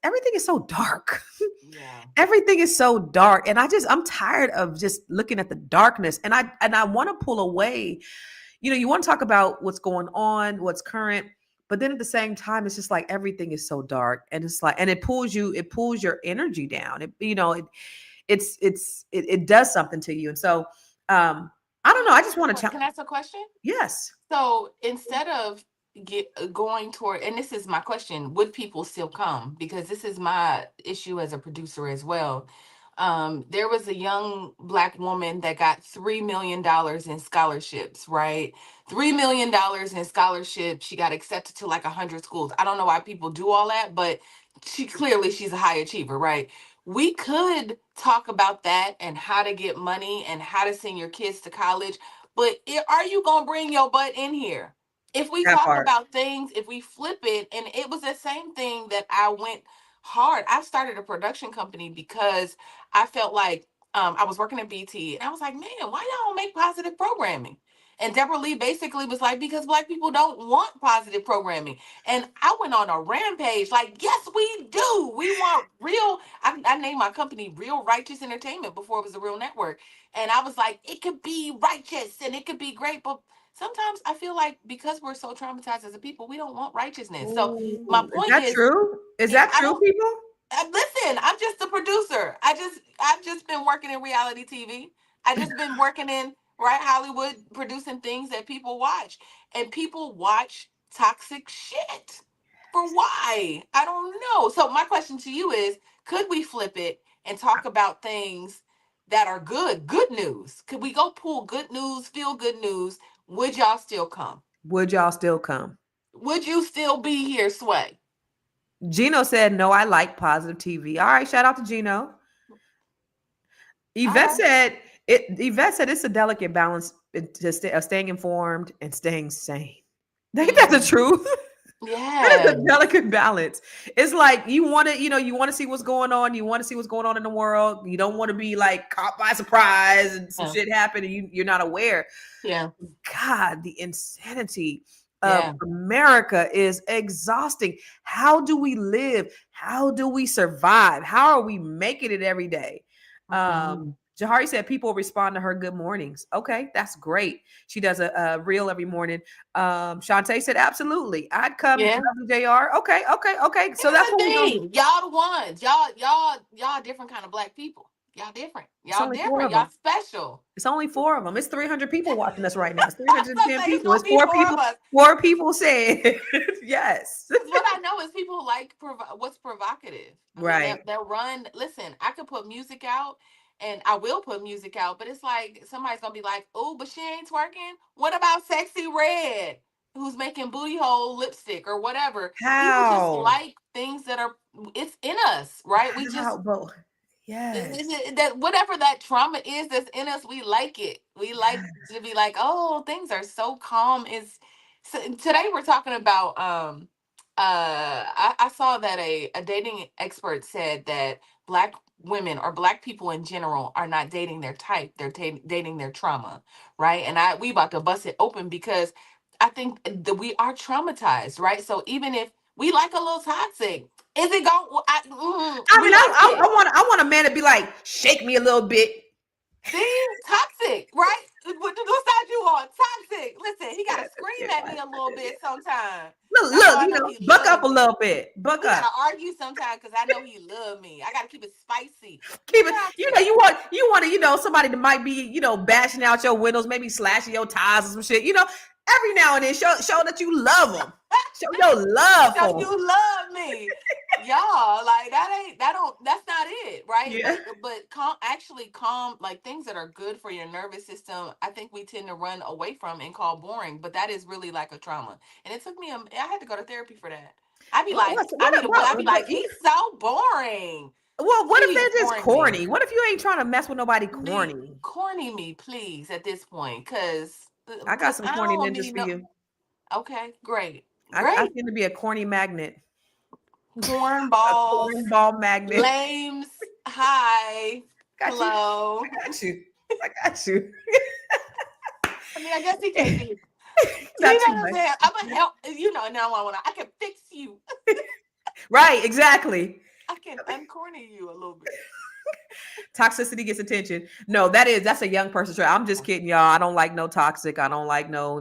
everything is so dark. Yeah. Everything is so dark. And I'm tired of just looking at the darkness. And I want to pull away. You want to talk about what's going on, what's current, but then at the same time, it's just like everything is so dark. And it's like, and it pulls your energy down. It does something to you. And so I don't know. I just want to Can I ask a question? yes. So instead of going toward, and this is my question, would people still come? Because this is my issue as a producer as well. There was a young Black woman that got $3 million in scholarships, right? $3 million in scholarships. She got accepted to like 100 schools. I don't know why people do all that, but she's a high achiever, right? We could talk about that and how to get money and how to send your kids to college, but are you going to bring your butt in here? If we That talk part. about things, if we flip it, and it was the same thing that I went hard. I started a production company because I felt like I was working at BT and I was like, man, why y'all don't make positive programming? And Deborah Lee basically was like, because Black people don't want positive programming. And I went on a rampage, like, yes, we do. We want real. I named my company Real Righteous Entertainment before it was a real network. And I was like, it could be righteous and it could be great. But sometimes I feel like because we're so traumatized as a people, we don't want righteousness. So my Ooh, is point that is, true? Is that I true, don't people? listen. I'm just a producer. I've just been working in reality TV. I just been working in right Hollywood, producing things that people watch, and people watch toxic shit. For why? I don't know. So my question to you is, could we flip it and talk about things that are good news? Could we go pull good news, feel good news? Would y'all still come? Would y'all still come? Would you still be here, Sway? Gino said, no, I like positive TV. All right, shout out to Gino. All right. Yvette said it's a delicate balance of staying informed and staying sane. Ain't that the Mm, truth? That is a yes. delicate balance. It's like you want to see what's going on. You want to see what's going on in the world. You don't want to be like caught by surprise and some Yeah. shit happened and you're not aware. Yeah. God, the insanity of Yeah. America is exhausting. How do we live? How do we survive? How are we making it every day? Mhm. Jahari said people respond to her good mornings. Okay, that's great. She does a reel every morning. Shantae said absolutely. I'd come Yeah. WJR. Okay, okay, okay. So Here's that's the what we're gonna do. thing. Y'all the ones. Y'all different kind of Black people. Y'all different. It's Y'all only four different. of Y'all them. special. It's only four of them. It's 300 people watching us right now. It's That's what 310 I'm saying. It's people. gonna It's be four four of people. us. Four people said yes. Because what I know is people like what's provocative. I mean, Right. they'll run. Listen, I could put music out, and I will put music out, but it's like somebody's gonna be like, "Oh, but she ain't twerking." What about Sexy Red, who's making booty hole lipstick or whatever? People just How? like things that are it's in us, right? We just How? But Yes. That whatever that trauma is that's in us, we like it. We like to be like, oh, things are so calm. So today we're talking about I saw that a dating expert said that black women or black people in general are not dating their type. They're dating their trauma, right? And we about to bust it open because I think that we are traumatized, right? So even if we like a little toxic, is it going? I We mean, like it. I want a man to be like, shake me a little bit. See, toxic, right? What side you on? Toxic. Listen, he gotta scream at me a little bit sometimes. That's how Look, I you know know, he buck love up a me. little bit. Buck We up. gotta argue sometimes because I know he love me. I gotta keep it spicy. Keep it, you know, Toxic. you want to, you know, somebody that might be, you know, bashing out your windows, maybe slashing your tires or some shit. You know, every now and then show that you love them. Show your love So for them. you love me, y'all. Like that's not it, right? Yeah. But calm, like things that are good for your nervous system. I think we tend to run away from and call boring, but that is really like a trauma. And it took me. I had to go to therapy for that. I'd be like, I'd be like, he's so boring. What if Please they're just boring me. corny? What if you ain't trying to mess with nobody corny? Corny me, please, at this point, I got some I corny don't want to ninjas be for no. you. Okay, great, I great. seem to be a corny magnet. A Cornballs, cornball magnet. lames. Hi, Got you. hello. I got you. I got you. I mean, I guess he can't be. You Not know too what I'm much. saying? I'm gonna help. You know, now I can fix you. Right, exactly. I can uncorny you a little bit. Toxicity gets attention. No, that's a young person trait. I'm just kidding, y'all. I don't like no toxic. I don't like no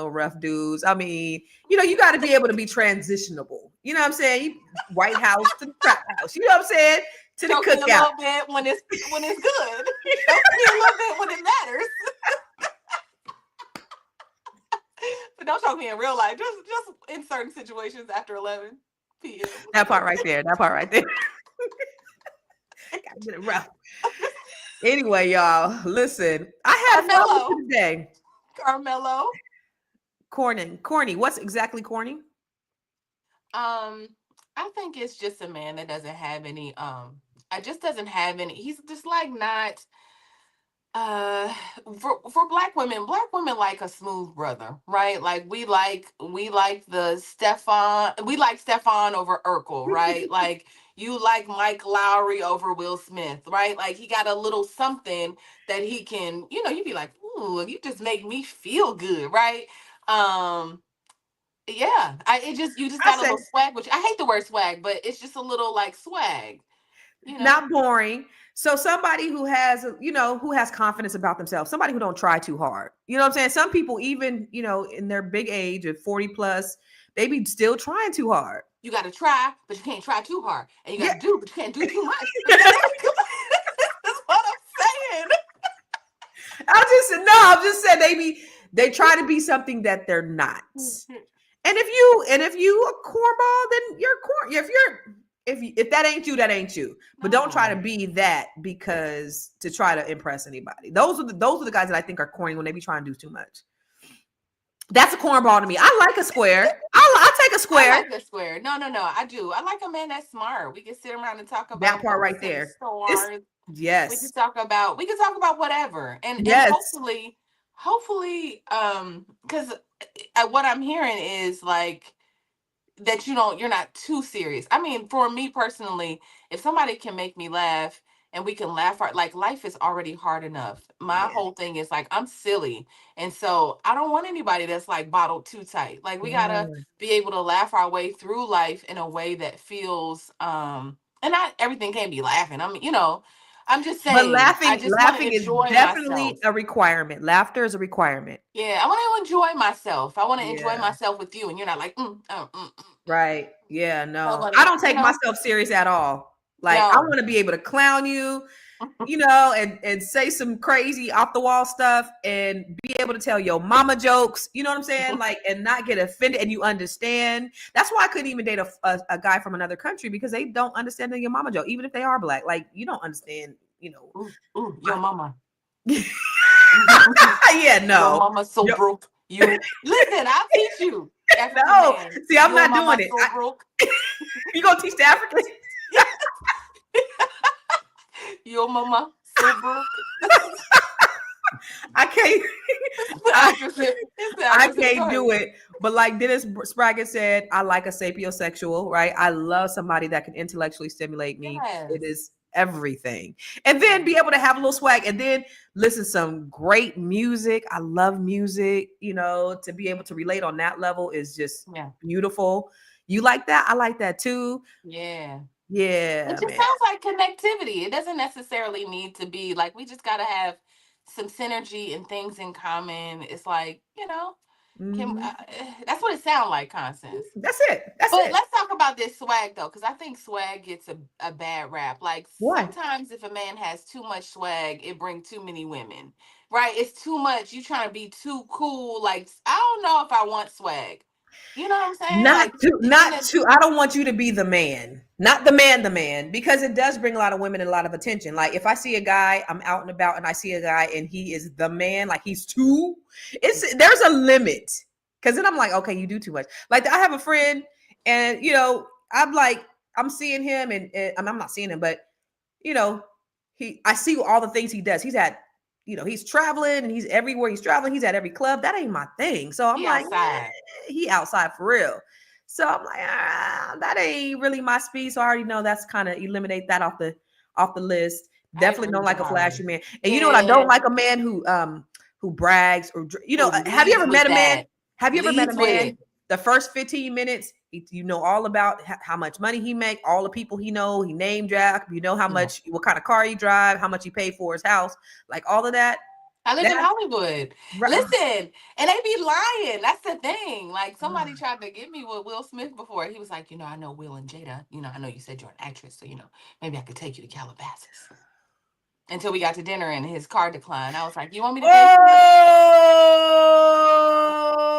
rough dudes. I mean, you know, you got to be able to be transitionable. You know what I'm saying? White House to the trap house. You know what I'm saying? To the Choke me a cookout. little bit when it's good. Choke me a little bit when it matters. But don't choke me in real life. Just in certain situations after 11 p.m. That part right there. That part right there. Gotta get it rough. Anyway, y'all, listen. I had fun with Karmello. you today. Karmello. Corny. What's exactly corny? I think it's just a man that doesn't have any I just doesn't have any, he's just like not uh for black women like a smooth brother, right? Like we like the Stefan, we like Stefan over Urkel, right? Like you like Mike Lowry over Will Smith, right? Like he got a little something that he can, you'd be like, ooh, you just make me feel good, right? um yeah, you just I got a said little swag, which I hate the word swag, but it's just a little like swag, you know. not boring. So somebody who has, you know, who has confidence about themselves, somebody who don't try too hard. You know what I'm saying? Some people, even, you know, in their big age of 40 plus, they be still trying too hard. You got to try, but you can't try too hard, and you got Yeah. to do, but you can't do too much. That's what I'm saying. I'm just saying they try to be something that they're not. And if you a cornball, then you're corn. If that ain't you, that ain't you. But don't try to No. be that because to try to impress anybody. Those are the guys that I think are corny when they be trying to do too much. That's a cornball to me. I like a square. I'll take a I square. like the square. No, I do. I like a man that's smart. We can sit around and talk That about part right books and there. It's stores. yes. We can talk about whatever, and Yes. hopefully because what I'm hearing is like that you're not too serious. I mean, for me personally, if somebody can make me laugh and we can laugh hard, like life is already hard enough. My Yeah. whole thing is like I'm silly. And so I don't want anybody that's like bottled too tight. Like we gotta Yeah. be able to laugh our way through life in a way that feels and not everything can be laughing. I mean, I'm just But saying, I just want to laughing is enjoy definitely myself. a requirement. Laughter is a requirement. Yeah, I want to enjoy myself. I want to enjoy Yeah. myself with you, and you're not like, Right. Yeah, I no. want I to, don't take myself serious at all. Like I no. want to be able to clown you, you know, and say some crazy off the wall stuff and be able to tell your mama jokes, you know what I'm saying? Like and not get offended and you understand. That's why I couldn't even date a guy from another country because they don't understand your mama joke even if they are black. Like you don't understand, you know. Ooh, your mama. Yeah, Your no. mama so broke. You listen, I'll teach you, African No. man. See, I'm Your not mama doing it. so broke. You gonna teach the Africans? Your mama so broke. I can't. It's the I, actress. It's the I actress. can't do it. But like Dennis Spraggett said, I like a sapiosexual, right? I love somebody that can intellectually stimulate me. It Yes. is everything. And then be able to have a little swag and then listen to some great music. I love music, to be able to relate on that level is just Yeah. beautiful. You like that? I like that too. Yeah. It Yeah, just man. sounds like connectivity. It doesn't necessarily need to be like we just gotta have some synergy and things in common. It's like, can Mhm. that's what it sounds like, Constance. That's it. That's But it. let's talk about this swag though, because I think swag gets a bad rap. Like Why? sometimes if a man has too much swag, it brings too many women. Right? It's too much. You trying to be too cool. Like, I don't know if I want swag. You know what I'm saying? Not Like to, in not a to. I don't want you to be the man, not the man, because it does bring a lot of women and a lot of attention. Like if I see a guy, I'm out and about, and I see a guy, and he is the man, like he's too. There's a limit, because then I'm like, okay, you do too much. Like I have a friend, and I'm like, I'm seeing him, and I'm not seeing him, but you know, I see all the things he does. He's at, he's traveling and he's everywhere he's traveling. He's at every club. That ain't my thing. So I'm he like, outside. he outside for real. So I'm like, that ain't really my speed. So I already know that's kind of eliminate that off the list. I Definitely agree don't like a wholeheartedly. flashy man. And you know what? I don't Yeah. like a man who brags or Who have you leads ever with met a man? that. Have you ever met a Leads with man? it. The first 15 minutes, you know all about how much money he make, all the people he know, he name drop, how Yeah. much, what kind of car he drive, how much he paid for his house, like all of that. I live in That Hollywood. Listen, and they be lying. That's the thing. Like somebody tried to get me with Will Smith before. He was like, I know Will and Jada. I know you said you're an actress, so maybe I could take you to Calabasas. Until we got to dinner and his car declined. I was like, you want me to pay for it?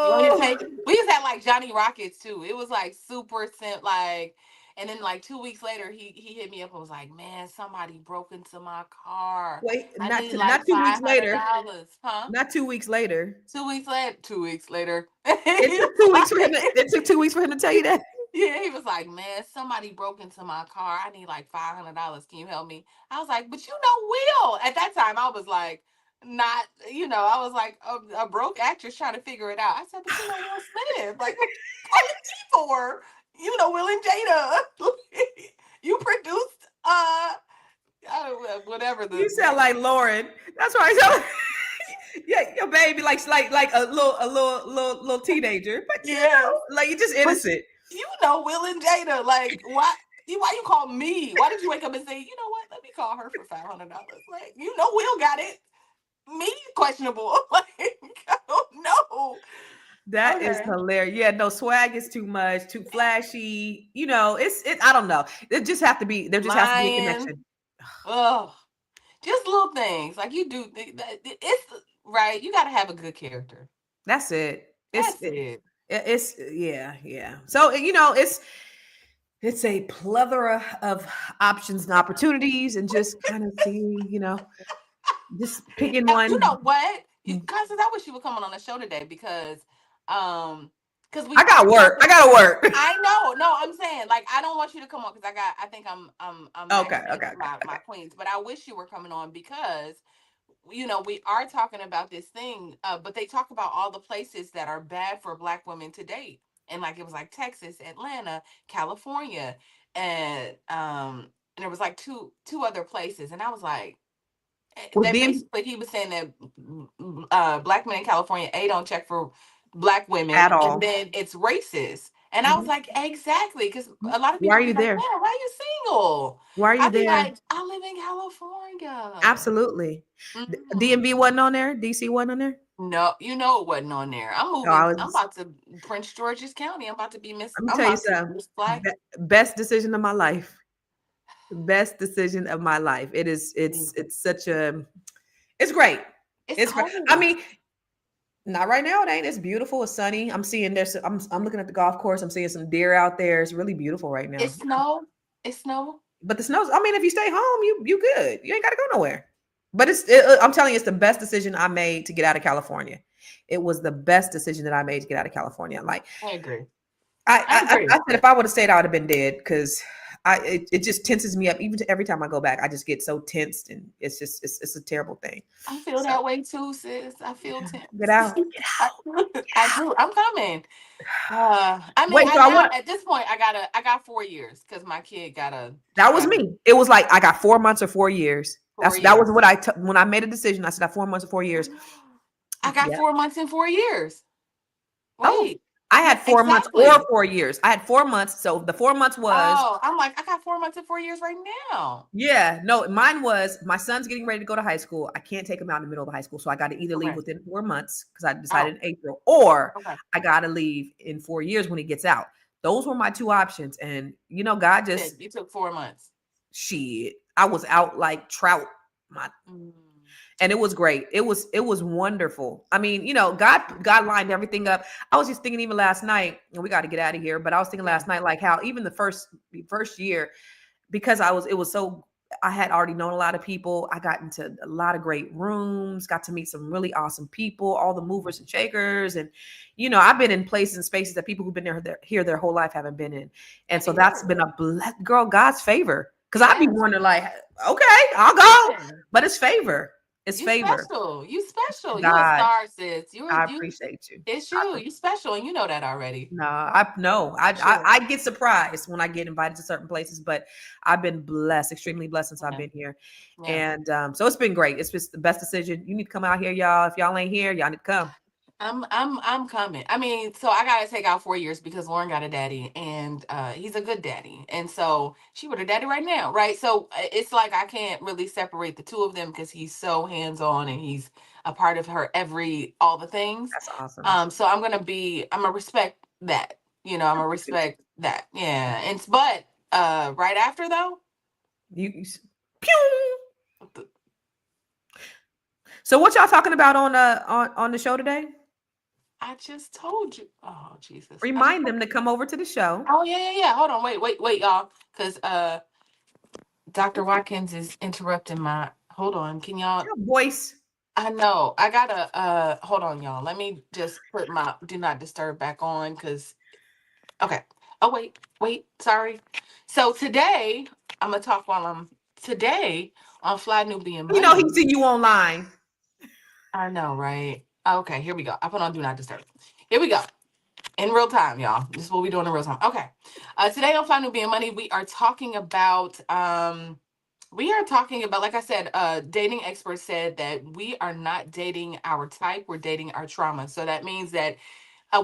You want me to oh, pay? We used to have like Johnny Rockets too. It was like super simple, like, and then like 2 weeks later, he hit me up and was like, "Man, somebody broke into my car. wait, I not need like not 2 weeks later, $500, huh?" not 2 weeks later. 2 weeks later. 2 weeks later, It he took was 2 weeks for him. like, It took 2 weeks for him to tell you that. yeah, he was like, "Man, somebody broke into my car. I need like $500. Can you help me?" I was like, "But Will." At that time, I was like, not, I was like a broke actress trying to figure it out. I said, "But Will Smith, like, what you calling me for? Will and Jada, you produced, I don't know, whatever You the, sound like Lauren. That's why I sound. Yeah, your baby like a little teenager, but yes, like you're just but innocent. Will and Jada, like, why you call me? Why did you wake up and say, you know what? Let me call her for $500. Like, Will got it. Me questionable. Like, I don't know. That is Okay. hilarious. Yeah, no, swag is too much, too flashy. I don't know. There just has to be a Lying. connection. Ugh. Just little things. Like you do. It's right. You got to have a good character. That's it. That's it. It's yeah, yeah. So it's a plethora of options and opportunities, and just kind of see, just picking Now, you one. know what? Mm. Constance, I wish you would come on the show today because we I are got work. I talking. gotta work. I know. No, I'm saying like I don't want you to come on because I think I'm Okay, maxed out okay, with okay, my okay. queens, but I wish you were coming on because we are talking about this thing, but they talk about all the places that are bad for Black women to date, and like it was like Texas, Atlanta, California, and there was like two other places, and I was like, With that them basically he was saying that Black men in California don't check for Black at women, and all. then it's racist. And I was Mhm. like, exactly, because a lot of Why people are be you like, there? man, why are you single? Why are you I'd be there? like, I live in California. Absolutely. Mhm. DMV wasn't on there. DC wasn't on there. No, it wasn't on there. I'm Oh, I moving. I'm was. about to Prince George's County. I'm about to be Miss. Let me I'm tell you about to be something. Miss Black. Best decision of my life. Best decision of my life. It is. Mm. It's such a. It's great. It's It's great. cold I though. mean, not right now. It ain't. It's beautiful. It's sunny. I'm seeing there's. I'm looking at the golf course. I'm seeing some deer out there. It's really beautiful right now. It's snow. It's snow. But the snows. I mean, if you stay home, you good. You ain't got to go nowhere. But I'm telling you, it's the best decision I made to get out of California. It was the best decision that I made to get out of California. Like I agree. I I I, agree. I said, if I would have stayed, I would have been dead because it just tenses me up. Even every time I go back, I just get so tensed, and it's a terrible thing. I feel So that way too, sis. I feel tense. get out, get I, out, get I out. do. I'm coming. I mean, Wait, so I now want at this point, I got 4 years because my kid that was got a me. It was like I got 4 months or 4 years. four That was years. what when I made a decision. I said 4 months or 4 years. I got Yeah. 4 months in 4 years. Oh, Wait, I yeah, had 4 months or exactly. 4 years. I had 4 months. So the 4 months was, Oh, I'm like, I got 4 months in 4 years right now. yeah, no, mine was my son's getting ready to go to high school. I can't take him out in the middle of high school. So I got to either leave Okay. within 4 months because I Oh, decided in April, or okay. I got to leave in 4 years when he gets out. Those were my two options. And, God just, You took 4 months. shit, I was out like trout. My Mm. And it was great. It was wonderful. I mean, God lined everything up. I was just thinking even last night, and we got to get out of here, but I was thinking Yeah. last night like how even the first year, because I had already known a lot of people. I got into a lot of great rooms, got to meet some really awesome people, all the movers and shakers. And, I've been in places and spaces that people who've been here their whole life haven't been in. And Let so me hear that's it. been girl, God's favor. Cause I'd be Yes. wondering like, okay, I'll go, Listen, but it's favor. It's you favor. special. You special. You a God, star, sis. I You. appreciate you. It's I you. appreciate You special, and you know that already. No, I know. For sure. I get surprised when I get invited to certain places, but I've been blessed, extremely blessed since I've Yeah. been here. Yeah. And so it's been great. It's just the best decision. You need to come out here, y'all. If y'all ain't here, y'all need to come. I'm coming. I mean, so I gotta take out 4 years because Lauren got a daddy, and he's a good daddy, and so she with her daddy right now, right? So it's like I can't really separate the two of them because he's so hands on and he's a part of her all the things. That's awesome. So I'm gonna respect that. I'm gonna respect that. Yeah. But right after though, Pew! th- So what y'all talking about on the show today? I just told you. Oh Jesus. Remind them to come over to the show. Oh yeah. Hold on. Wait, y'all. Because Dr. Watkins is interrupting my. Hold on. Can y'all? Your voice. I know. I gotta. Hold on, y'all. Let me just put my do not disturb back on. Cause. Okay. Oh wait. Sorry. So today I'm gonna talk while I'm today on Fly Nubian He Money. see you online. I know, right? Okay. Here we go. I put on do not disturb. Here we go. In real time, y'all. This is what we're doing in real time. Okay. Today on Fly Nubian Money, we are talking about like I said, dating experts said that we are not dating our type, we're dating our trauma. So that means that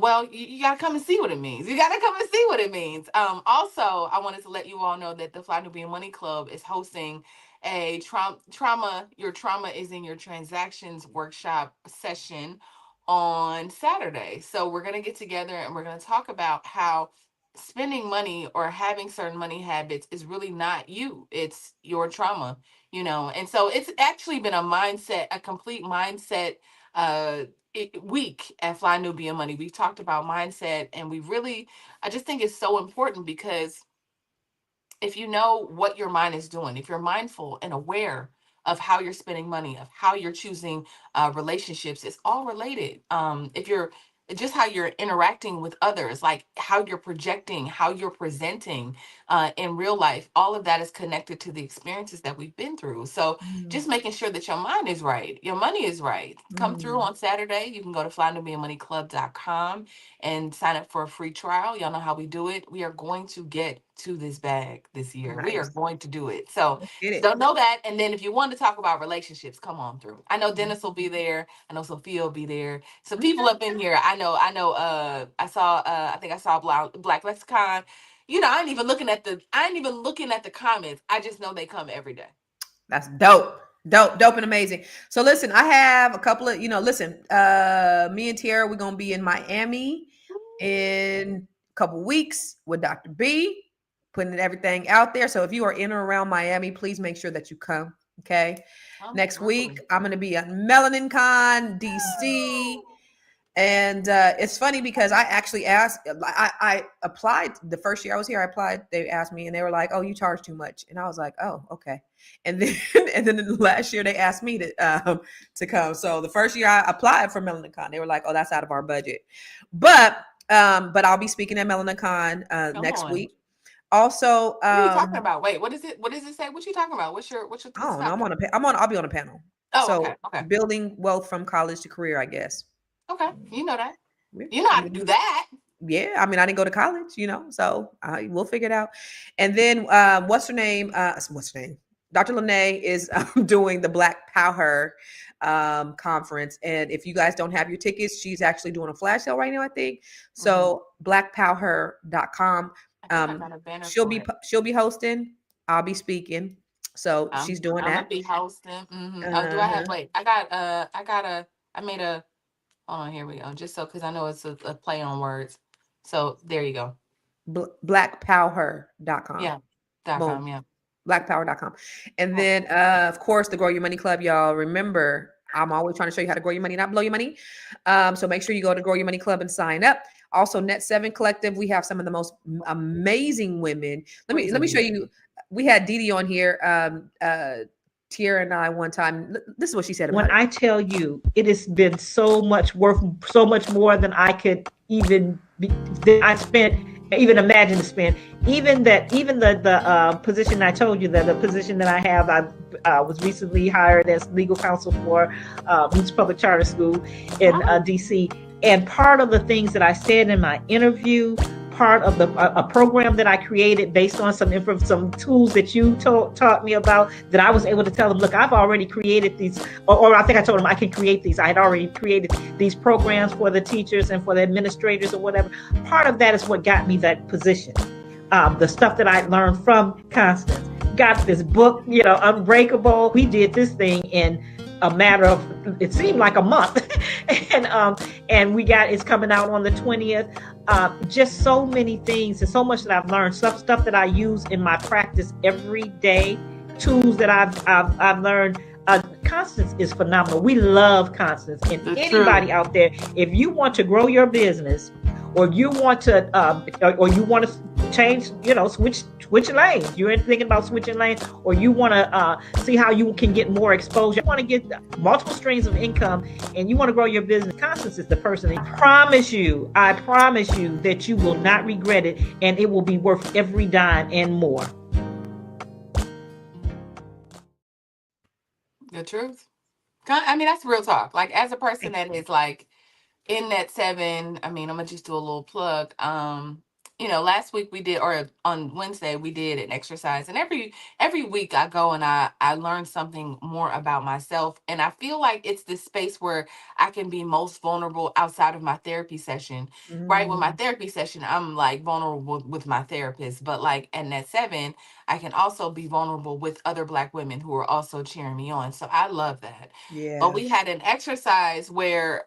well, you gotta come and see what it means. You gotta come and see what it means. Also, I wanted to let you all know that the Fly Nubian Money Club is hosting a trauma. Your trauma is in your transactions workshop session on Saturday. So we're gonna get together and we're gonna talk about how spending money or having certain money habits is really not you. It's your trauma. And so it's actually been a complete mindset. Uh, Week at Fly Nubia Money. We've talked about mindset, and I just think it's so important because if you know what your mind is doing, if you're mindful and aware of how you're spending money, of how you're choosing relationships, it's all related. If you're just how you're interacting with others, like how you're projecting, how you're presenting in real life, all of that is connected to the experiences that we've been through. So just making sure that your mind is right, your money is right. Come through on Saturday. You can go to flynubianmoneyclub.com and sign up for a free trial. Y'all know how we do it. We are going to get to this bag this year. We are Nice. going to do it. So Let's get it. don't know that. And then if you want to talk about relationships, come on through. I know Dennis will be there. I know Sophia will be there. Some people up in here. I know. I think I saw Black Lexicon. I ain't even looking at the comments. I just know they come every day. That's dope. Dope and amazing. So listen, I have a couple of, me and Tiara, we're going to be in Miami in a couple weeks with Dr. B, putting everything out there. So if you are in or around Miami, please make sure that you come. Okay. Next week, I'm going to be at Melanin Con, DC. And it's funny because I actually asked, I applied the first year I was here. I applied. They asked me, and they were like, "Oh, you charge too much." And I was like, "Oh, okay." And then, the last year they asked me to come. So the first year I applied for MelaninCon, they were like, "Oh, that's out of our budget." But I'll be speaking at MelaninCon next week. Also, What are you talking about? Wait, what is it? What does it say? What you talking about? What's your I what's the don't know. topic? I'll be on a panel. Oh, So okay, okay, building wealth from college to career, I guess. okay. You know that. Yeah, You know I how to mean, do that. yeah. I mean, I didn't go to college, so we'll figure it out. And then, what's her name? What's her name? Dr. Lene is doing the Black Power conference. And if you guys don't have your tickets, she's actually doing a flash sale right now, I think. Hmm. So blackpower.com. I think I got a banner She'll for be it. she'll be hosting. I'll be speaking. So she's doing I'm gonna that. be hosting. Oh, do I have? Uh-huh. Wait, I made a. Hold on, here we go. Just so, because I know it's a play on words. So there you go. Blackpower.com. Yeah. Dot Boom. com. Yeah. Blackpower.com. And Cool. then, of course, the Grow Your Money Club, y'all. Remember, I'm always trying to show you how to grow your money, not blow your money. So make sure you go to Grow Your Money Club and sign up. Also, Net Seven Collective, we have some of the most amazing women. Let me show Crazy. you. We had Dee Dee on here, Tierra and I one time. This is what she said When about it. I tell you it has been so much worth, so much more than I could even that I spent, even imagine to spend. Even the position I told you, that the position that I have, I was recently hired as legal counsel for Roots Public Charter School in Oh, DC. And part of the things that I said in my interview, part of the a program that I created based on some tools that you taught me about, that I was able to tell them, look, I've already created these, or I think I told them I can create these. I had already created these programs for the teachers and for the administrators or whatever. Part of that is what got me that position. The stuff that I learned from Constance. Got this book, Unbreakable. We did this thing in a matter of, it seemed like a month, and we got, it's coming out on the 20th. Just so many things and so much that I've learned, stuff that I use in my practice every day, tools that I've learned. Constance is phenomenal. We love Constance. And the truth. anybody out there, if you want to grow your business, or you want to, or you want to change, switch lanes. You're thinking about switching lanes, or you want to see how you can get more exposure. You want to get multiple streams of income, and you want to grow your business. Constance is the person. I promise you that you will not regret it, and it will be worth every dime and more. The truth. I mean, that's real talk. Like, as a person that is like in that seven, I mean, I'm gonna just do a little plug. Last week we did, or on Wednesday we did an exercise, and every week I go and I learn something more about myself, and I feel like it's this space where I can be most vulnerable outside of my therapy session. Right, with my Mm, therapy session, I'm like vulnerable with my therapist, but like in that seven, I can also be vulnerable with other Black women who are also cheering me on. So I love that. But yeah. we had an exercise where,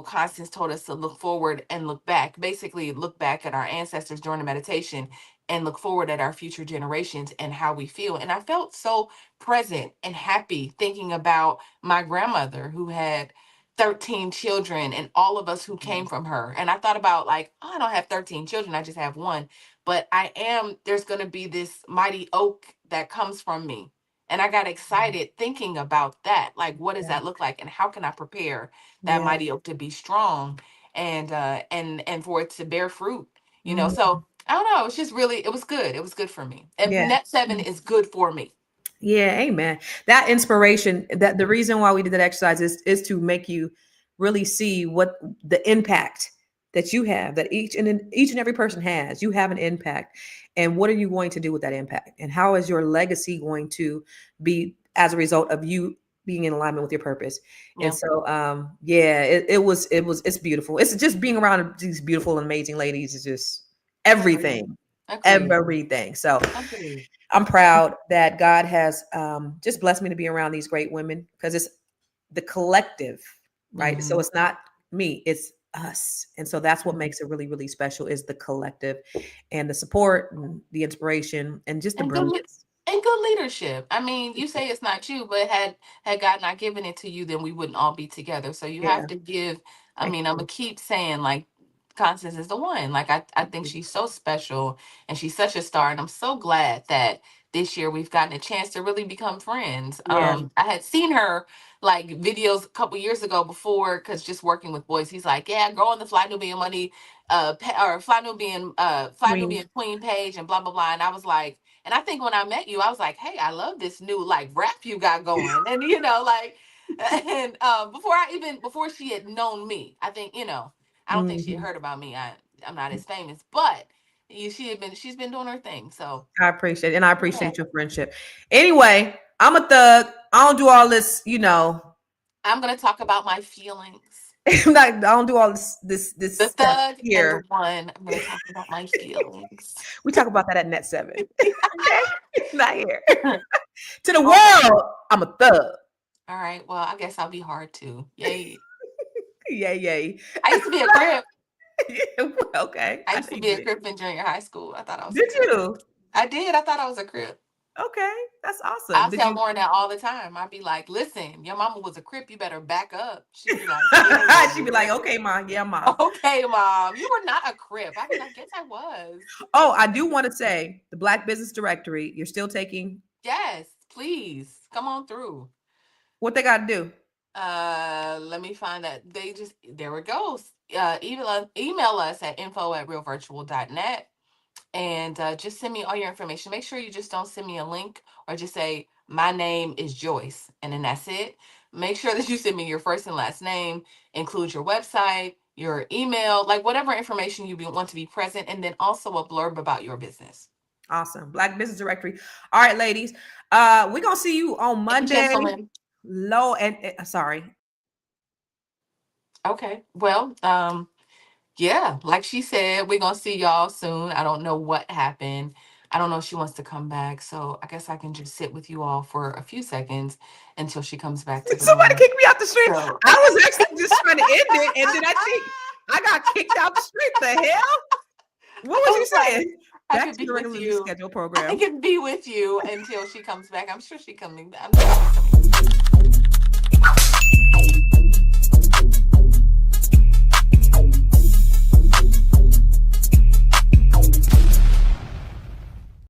Constance told us to look forward and look back, basically look back at our ancestors during the meditation and look forward at our future generations and how we feel. And I felt so present and happy thinking about my grandmother who had 13 children and all of us who came from her. And I thought about, like, oh, I don't have 13 children, I just have one. But there's going to be this mighty oak that comes from me, and I got excited thinking about that. Like, what does Yeah. that look like? And how can I prepare that Yeah. mighty oak to be strong and for it to bear fruit? Mhm. So I don't know. It's just really, it was good. It was good for me. And Yeah. net seven is good for me. Yeah, amen. That inspiration, that the reason why we did that exercise is to make you really see what the impact that you have, that each and every person has. You have an impact. And what are you going to do with that impact? And how is your legacy going to be as a result of you being in alignment with your purpose? And Yeah. so yeah, it's beautiful. It's just being around these beautiful and amazing ladies is just Agreed. everything. Agreed. Everything. So Agreed. I'm proud that God has just blessed me to be around these great women, because it's the collective, right? So Hmm. it's not me, it's us. And so that's what Hmm. makes it really, really special, is the collective and the support and the inspiration and just the And good brilliance. and good leadership. I mean, you say it's not you, but had God not given it to you, then we wouldn't all be together. So you have Yeah. to give. I Thank mean, I'm you. gonna keep saying, like, Constance is the one. Like, I Thank think you. she's so special and she's such a star. And I'm so glad that this year we've gotten a chance to really become friends. Yeah. I had seen her like videos a couple years ago before, because just working with boys, he's like, yeah, growing the Fly Nubian Money Fly Nubian Queen. Queen page and blah blah blah. And I was like, and I think when I met you, I was like, hey, I love this new like rap you got going. And like, and before she had known me, I think, I don't think she had Mhm. heard about me. I'm not as famous, but she's been doing her thing. So I appreciate it, and I appreciate yeah. your friendship. Anyway, I'm a thug. I don't do all this, I'm gonna talk about my feelings. I don't do all this The stuff thug and the here. one. I'm gonna talk about my feelings. We talk about that at Net 7. Okay? Not here. To the Okay. world, I'm a thug. All right. Well, I guess I'll be hard too. Yay. Yay, yay. I used to be a crip. Okay. I I used know to you be a did. crip in junior high school. I thought I was a Did crip. you? I did. I thought I was a crip. Okay. That's awesome. I'll Did tell you? Lauren that all the time. I'd be like, listen, your mama was a crip. You better back up. She'd be like, yeah, She'd be baby. like, okay, Ma. Yeah, Ma. Okay, mom. You were not a crip. I'd be like, yes, I was. Oh, I do want to say the Black Business Directory, you're still taking Yes, please. Come on through. what they got to do. Let me find that. There it goes. Email us at info@realvirtual.net. And just send me all your information. Make sure you just don't send me a link or just say, my name is Joyce, and then that's it. Make sure that you send me your first and last name, include your website, your email, like whatever information you want to be present, and then also a blurb about your business. Awesome. Black Business Directory. All right, ladies. We're going to see you on Monday. Gentlemen. Low and sorry. Okay. Well, yeah, like she said, we're gonna see y'all soon. I don't know what happened. I don't know if she wants to come back. So I guess I can just sit with you all for a few seconds until she comes back to the Somebody room. kicked me out the street. So I was actually just trying to end it, and then I got kicked out the street. The hell? What was you saying? I Back could to be the with regularly you. scheduled I program. can be with you until she comes back. I'm sure she's coming. I'm sure she's coming